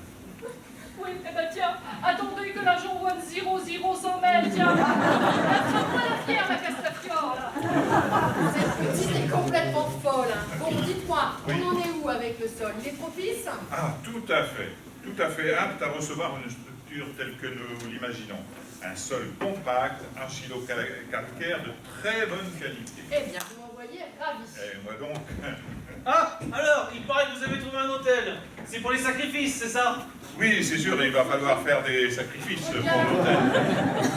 Oui, eh ben tiens, attendez que l'agent 100 s'en mêle, tiens. Attrape-moi la fière, ma Castafiore, là. Cette petite est complètement folle. Hein. Bon, dites-moi, Oui. on en est où avec le sol? Il est propice? Ah, tout à fait apte à recevoir une structure telle que nous l'imaginons. Un sol compact, argilo-calcaire de très bonne qualité. Eh bien, vous m'envoyez ravi. Et moi donc, Ah, alors, il paraît que vous avez trouvé un hôtel. C'est pour les sacrifices, c'est ça? oui, c'est sûr, il va falloir faire des sacrifices pour l'hôtel.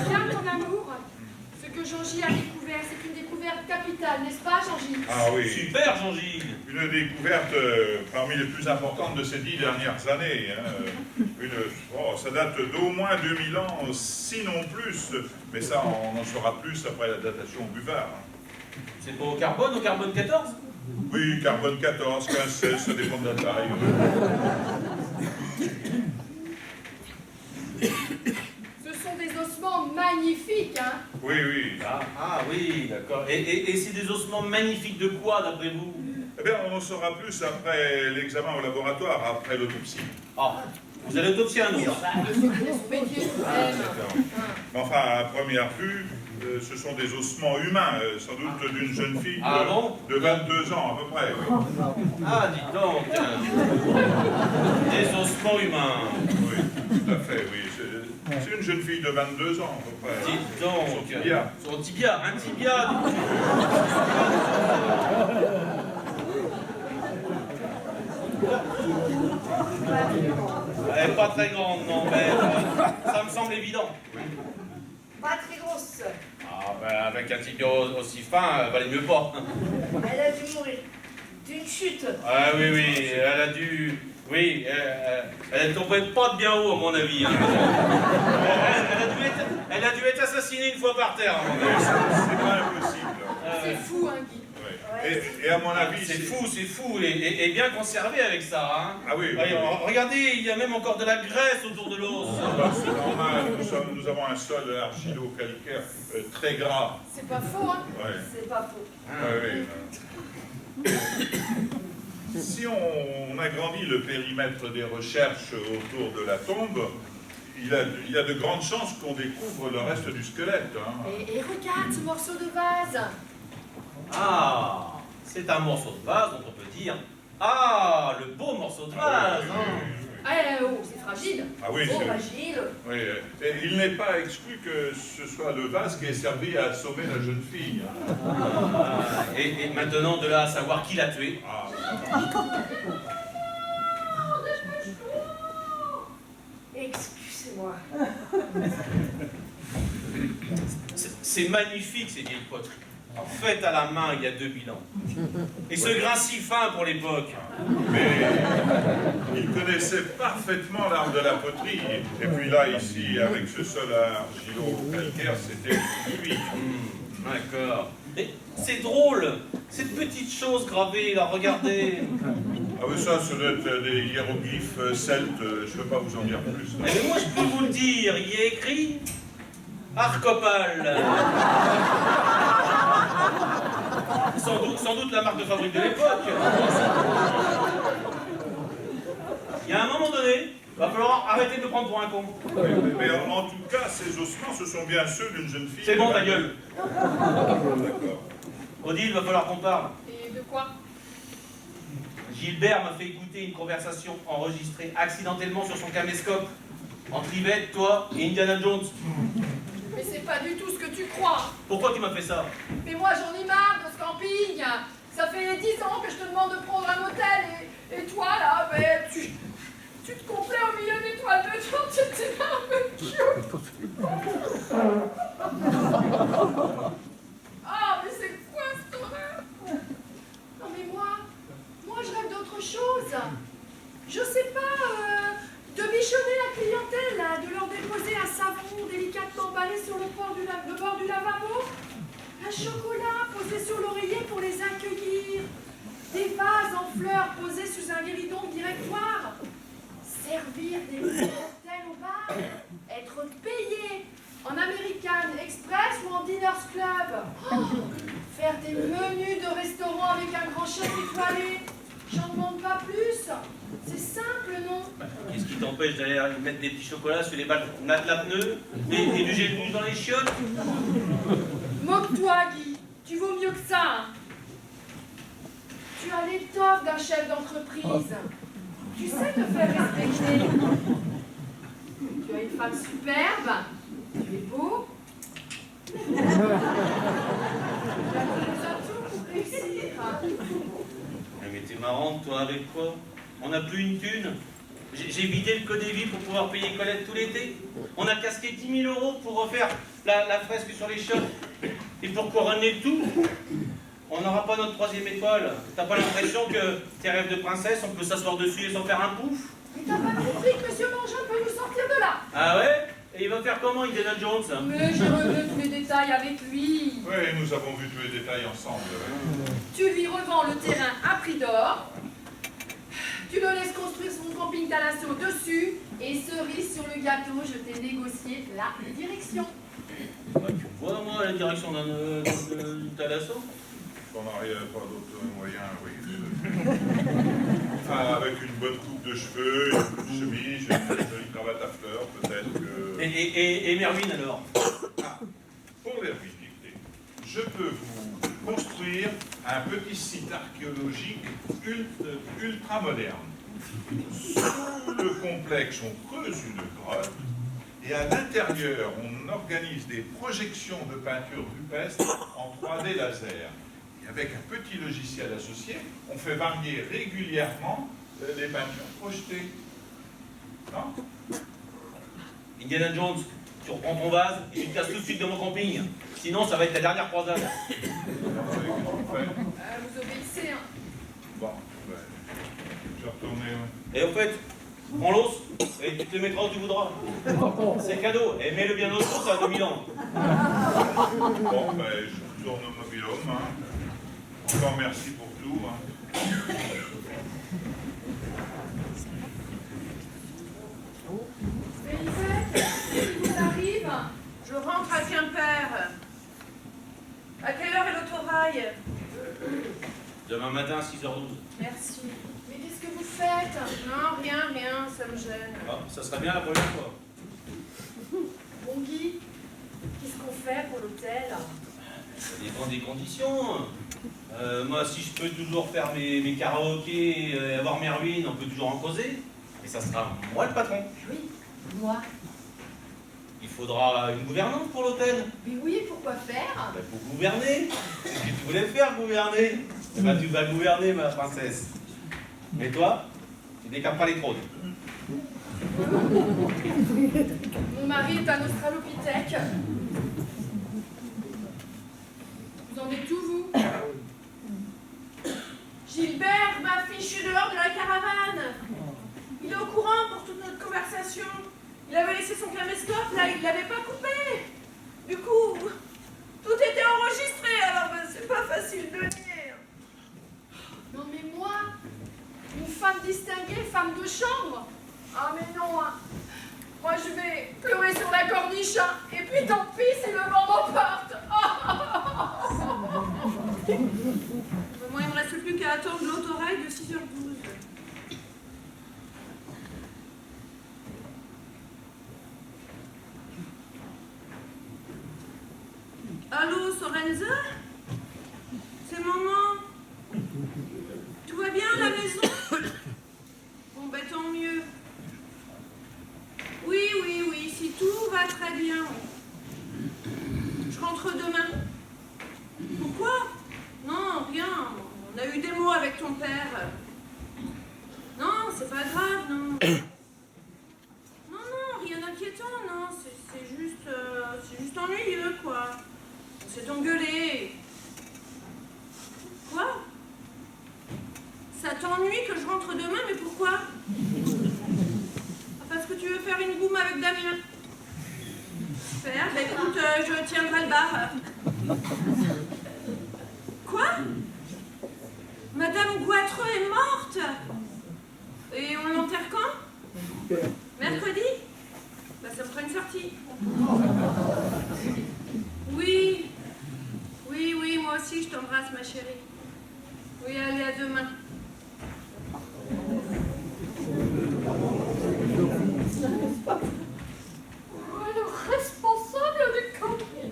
Bien, mon amour, ce que Jean-Gy a découvert, c'est une découverte capitale, n'est-ce pas, Jean-Gy? Ah oui, Super, Jean-Gilles. une découverte parmi les plus importantes de ces 10 dernières années. Hein. Ça date d'au moins 2000 ans, sinon plus. Mais ça, on en saura plus après la datation au buvard. Hein. C'est pas au carbone 14? Oui, carbone 14, 15, 16, ça dépend de la taille. Ce sont des ossements magnifiques, hein? Oui, oui. Ah oui, d'accord. Et c'est des ossements magnifiques de quoi, d'après vous? Eh bien, on en saura plus après l'examen au laboratoire, après l'autopsie. Ah, vous allez autopsier un ours? C'est son métier tout de même. Mais enfin, à première vue, ce sont des ossements humains, sans doute d'une jeune fille de 22 ans à peu près. Oui. Ah, dites donc, des ossements humains. Oui, tout à fait, oui. C'est une jeune fille de 22 ans à peu près. Dites donc. Son tibia. Son tibia, un tibia. pas très grande, non, mais ça me semble évident. Pas très grosse. Ah, ben, avec un tibia aussi fin, valait mieux pas. Elle a dû mourir d'une chute. Ah oui, oui, elle a dû... Oui, elle ne tombait pas de bien haut, à mon avis. Hein. Elle a dû être assassinée une fois par terre, à mon avis. C'est pas impossible. C'est fou, hein, Guy. Ouais. Et à mon avis, c'est fou, et bien conservé avec ça. Hein. Ah oui, oui, Voyons, oui. Regardez, il y a même encore de la graisse autour de l'os. Bah, c'est normal, nous avons un sol argilo-calcaire très gras. C'est pas faux, hein. Ouais. C'est pas faux. Ouais, oui. Si on agrandit le périmètre des recherches autour de la tombe, il y a de grandes chances qu'on découvre le reste du squelette. Hein. Et regarde ce morceau de vase. Ah, c'est un morceau de vase dont on peut dire « Ah, le beau morceau de vase Oh, c'est fragile. Ah oui, Trop c'est... fragile. Oui, et il n'est pas exclu que ce soit le vase qui ait servi à assommer la jeune fille. Et maintenant, de là à savoir qui l'a tué. Ah. Excusez-moi. C'est magnifique, ces vieilles poteries. Faites à la main il y a 2000 ans. Et ce grain si fin pour l'époque. Mais il connaissait parfaitement l'art de la poterie. Et puis là, ici, avec ce sol argilo-calcaire, c'était lui. D'accord. Mais c'est drôle, cette petite chose gravée, là, regardez. Ah oui, ça doit être des hiéroglyphes celtes, je ne peux pas vous en dire plus. Mais moi, je peux vous le dire, il y a écrit Arcopal. Sans doute la marque de fabrique de l'époque. Il y a un moment donné, il va falloir arrêter de me prendre pour un con. Mais en tout cas, ces ossements, ce sont bien ceux d'une jeune fille. C'est bon, ta gueule. D'accord. Odile, il va falloir qu'on parle. Et de quoi? Gilbert m'a fait écouter une conversation enregistrée accidentellement sur son caméscope entre Yvette, toi et Indiana Jones. Mais c'est pas du tout ce que tu crois. Pourquoi tu m'as fait ça? Mais moi, j'en ai marre de ce camping. Ça fait 10 ans que je te demande de prendre un hôtel. Et toi, là, ben, tu te complais au milieu d'étoiles de jour. Tu étais un peu cute. Ah, mais c'est quoi cette horreur? Non, mais moi, je rêve d'autre chose. Je sais pas, de bichonner la clientèle, là, de leur déposer un savon délicatement emballé sur le bord du lavabo, un chocolat posé sur l'oreiller pour les accueillir, des vases en fleurs posés sous un guéridon directoire, servir des cocktails au bar, être payé en American Express ou en Diners Club, faire des menus de restaurant avec un grand chef étoilé. J'en demande pas plus. C'est simple, non? Qu'est-ce qui t'empêche d'aller mettre des petits chocolats sur les balles de la pneu et du gel mousse dans les chiottes? Moque-toi, Guy. Tu vaux mieux que ça. Hein. Tu as l'étoffe d'un chef d'entreprise. Tu sais te faire respecter. Tu as une femme superbe. Tu es beau. Tu as tout pour réussir. Mais t'es marrante, toi, avec quoi? On n'a plus une thune. J'ai vidé le codévi pour pouvoir payer Colette tout l'été. On a casqué 10 000 € pour refaire la fresque sur les chiottes. Et pour couronner le tout, on n'aura pas notre 3e étoile. T'as pas l'impression que tes rêves de princesse, on peut s'asseoir dessus et s'en faire un pouf? Mais t'as pas compris que Monsieur Mangin peut nous sortir de là? Ah ouais? Et il va faire comment, Indiana Jones? Mais j'ai réglé tous les détails avec lui. Oui, nous avons vu tous les détails ensemble. Tu lui revends le terrain à prix d'or. Tu le laisses construire son camping Thalasso dessus. Et cerise sur le gâteau, je t'ai négocié la direction. Bah, tu vois, moi, la direction d'un Thalasso? On n'aurait pas d'autre moyen, oui. Enfin, avec une bonne coupe de cheveux, une chemise, une jolie cravate à fleurs, peut-être que... Et Mervyn, alors? Ah, pour les rigidités, je peux vous construire un petit site archéologique ultra moderne. Sous le complexe, on creuse une grotte, et à l'intérieur, on organise des projections de peinture rupestre en 3D laser. Et avec un petit logiciel associé, on fait varier régulièrement les peintures projetées. Non? Indiana Jones, tu reprends ton vase et tu te casses tout de suite de mon camping. Sinon, ça va être la dernière croisade. Qu'est-ce qu'on fait? Vous obéissez, hein. Bon, ben, je vais retourner. Ouais. Et au fait, prends l'os et tu te le mettras où tu voudras. C'est cadeau. Et mets-le bien au chaud, ça va 2000 ans. Bon, ben, je retourne au mobil-home. Hein. Encore merci pour tout. Hein. Elisabeth, vous arrive? Je rentre à Quimper. À quelle heure est l'autorail? Demain matin, 6h12. Merci. Mais qu'est-ce que vous faites? Non, rien, ça me gêne. Ah, ça sera bien la première fois. Bon Guy, qu'est-ce qu'on fait pour l'hôtel? Ça dépend des conditions. Moi, si je peux toujours faire mes karaokés et avoir mes ruines, on peut toujours en causer. Et ça sera moi le patron. Oui, moi. Il faudra une gouvernante pour l'hôtel. Mais oui, pourquoi faire? Ben, pour gouverner. C'est ce que tu voulais faire, gouverner. Eh ben, tu vas gouverner, ma princesse. Et toi, tu décaperas les trônes. Mon mari est un australopithèque. Vous en êtes où, vous? Gilbert m'a fichu dehors de la caravane. Il est au courant pour toute notre conversation. Il avait laissé son caméscope, là, il l'avait pas coupé. Du coup, tout était enregistré, alors ben, c'est pas facile de nier. Non mais moi, une femme distinguée, femme de chambre. Ah mais non, hein. Moi je vais pleurer sur la corniche, hein. Et puis tant pis si le vent m'emporte. Moi, il me reste plus qu'à attendre l'autorail de 6h12. Allô, Sorenza? C'est maman? Tout va bien à la maison? Bon, ben tant mieux. Oui, si tout va très bien. Je rentre demain. Pourquoi? Non, rien. On a eu des mots avec ton père. Non, c'est pas grave, non. Non, rien d'inquiétant, non. C'est juste ennuyeux, quoi. On s'est engueulé. Quoi? Ça t'ennuie que je rentre demain, mais pourquoi? Parce que tu veux faire une boum avec Damien. Super, bah écoute, je tiendrai le bar. Quoi? Madame Goitreux est morte? Et on l'enterre quand? Mercredi? Bah ça me fera une sortie. Oui, moi aussi je t'embrasse ma chérie. Oui, allez, à demain. Le responsable du camping.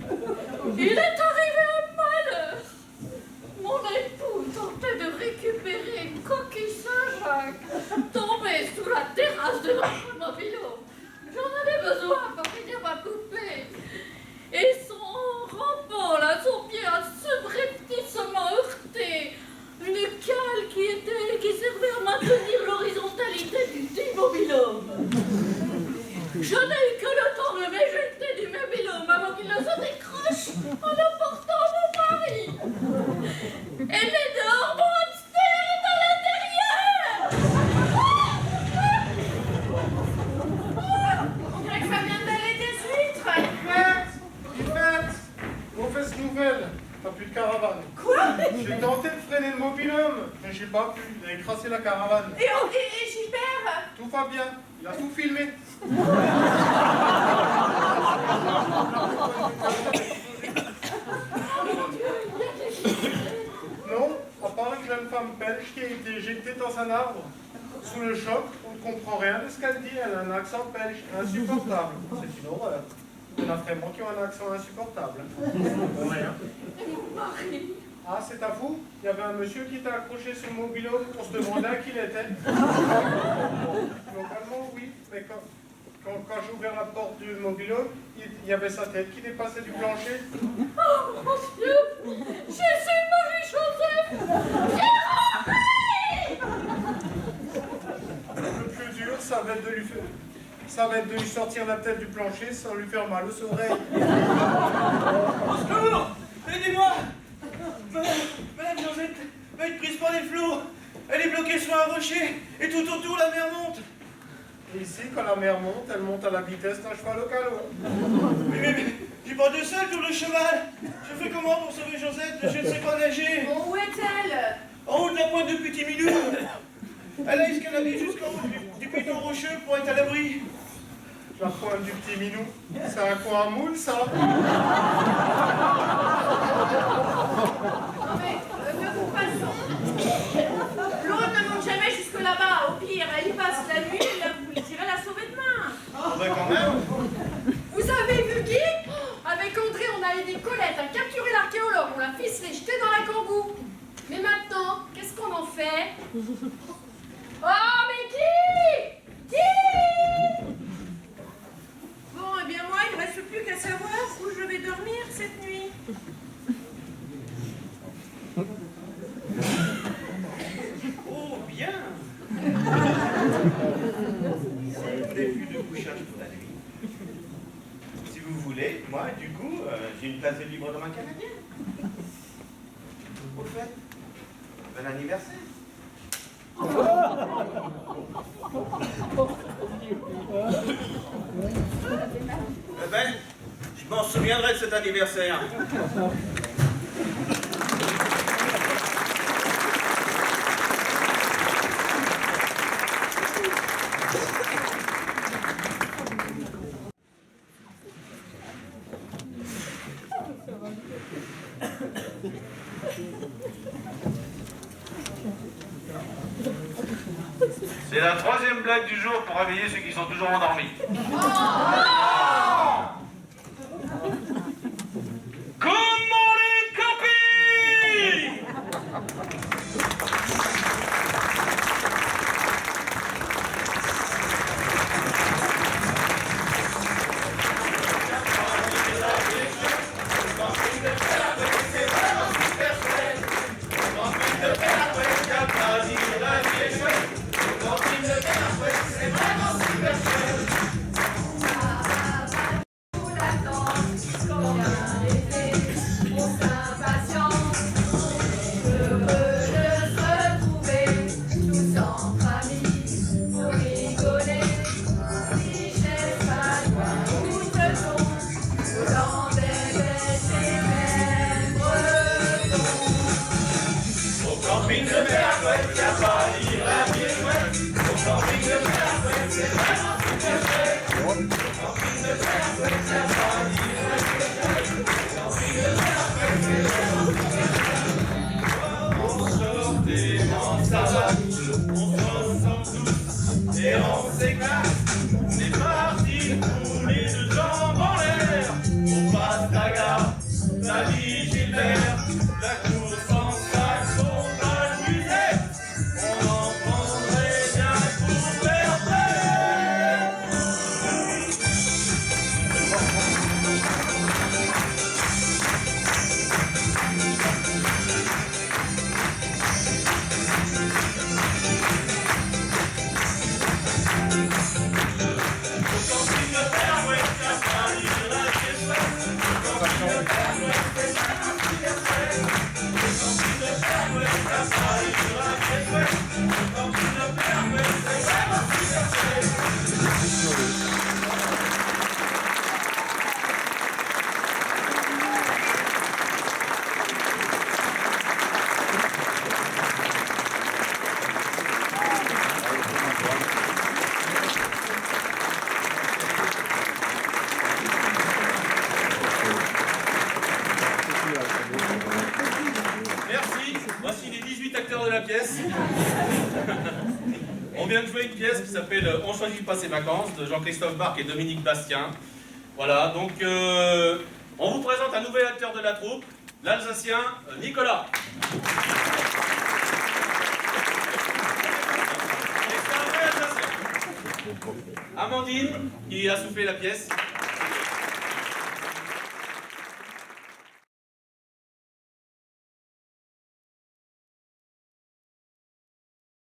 Il est arrivé un malheur. Mon époux tentait de récupérer une coquille Saint-Jacques tombée sous la terrasse de notre mobile-home. J'en avais besoin pour finir ma poupée. Et son rampant, là, son pied a subrepticement heurté une cale qui servait à maintenir l'horizontalité du dit mobile-home. Je n'ai eu que le temps de m'éjecter du mobile-home avant qu'il ne se décroche en emportant mon mari. Elle est dehors, mon hamster est à l'intérieur. On dirait que ça vient d'aller des huîtres. Yvette, mauvaise nouvelle, t'as plus de caravane. Quoi? J'ai tenté de freiner le mobil-home, mais j'ai pas pu, il a écrasé la caravane. Et Gilbert? Tout va bien, il a tout filmé. Non, à part une jeune femme belge qui a été éjectée dans un arbre. Sous le choc, on ne comprend rien de ce qu'elle dit, elle a un accent belge insupportable. C'est une horreur. Il y en a vraiment qui ont un accent insupportable. Rien. Et mon mari. Ah, c'est à vous? Il y avait un monsieur qui était accroché sur le mobil-home, on se demandait à qui il était. Globalement, oui, mais quand j'ai ouvert la porte du mobil-home, il y avait sa tête qui dépassait du plancher. Oh mon Dieu! Jésus, Marie-Joseph! Le plus dur, ça va être de Ça va être de lui sortir la tête du plancher sans lui faire mal aux oreilles. Au secours! Aidez-moi! Madame Josette va être prise par les flots. Elle est bloquée sur un rocher et tout autour la mer monte. Et ici, quand la mer monte, elle monte à la vitesse d'un cheval au galop. Mais j'ai pas de seul sur le cheval. Je fais comment pour sauver Josette? Je ne sais pas nager. Bon, où est-elle? En haut de la pointe de Petit Milou. Elle a escaladé jusqu'en haut du piton rocheux pour être à l'abri. La pointe du Petit Minou, c'est un coin à moule, ça. Non mais, de toute façon, l'eau ne monte jamais jusque là-bas. Au pire, elle y passe la nuit et là, vous irez la sauver demain. Ah ben quand même. Vous avez vu Guy? Avec André, on a aidé Colette à capturer l'archéologue. On l'a ficelé, jeté dans la kangou. Mais maintenant, qu'est-ce qu'on en fait? Oh, mais Guy! Bon, eh bien moi, il ne reste plus qu'à savoir où je vais dormir cette nuit. Oh, bien. Si vous n'avez plus de couchage pour la nuit, si vous voulez, moi, du coup, j'ai une place de libre dans ma canadienne. Au fait, bon anniversaire. Eh ben, je m'en souviendrai de cet anniversaire. C'est la troisième blague du jour pour réveiller ceux qui sont toujours endormis. Comment les copies? Et on s'éclate, c'est parti, tous les deux jambes en l'air. On passe la gare, la vie Gilbert, la cour sans sac, on va le musée. On en prendrait bien pour faire Merci, voici les 18 acteurs de la pièce. On vient de jouer une pièce qui s'appelle On choisit pas ses vacances de Jean-Christophe Barque et Dominique Bastien. Voilà, donc on vous présente un nouvel acteur de la troupe, l'Alsacien Nicolas. Et c'est un vrai Alsacien. Amandine, qui a soufflé la pièce.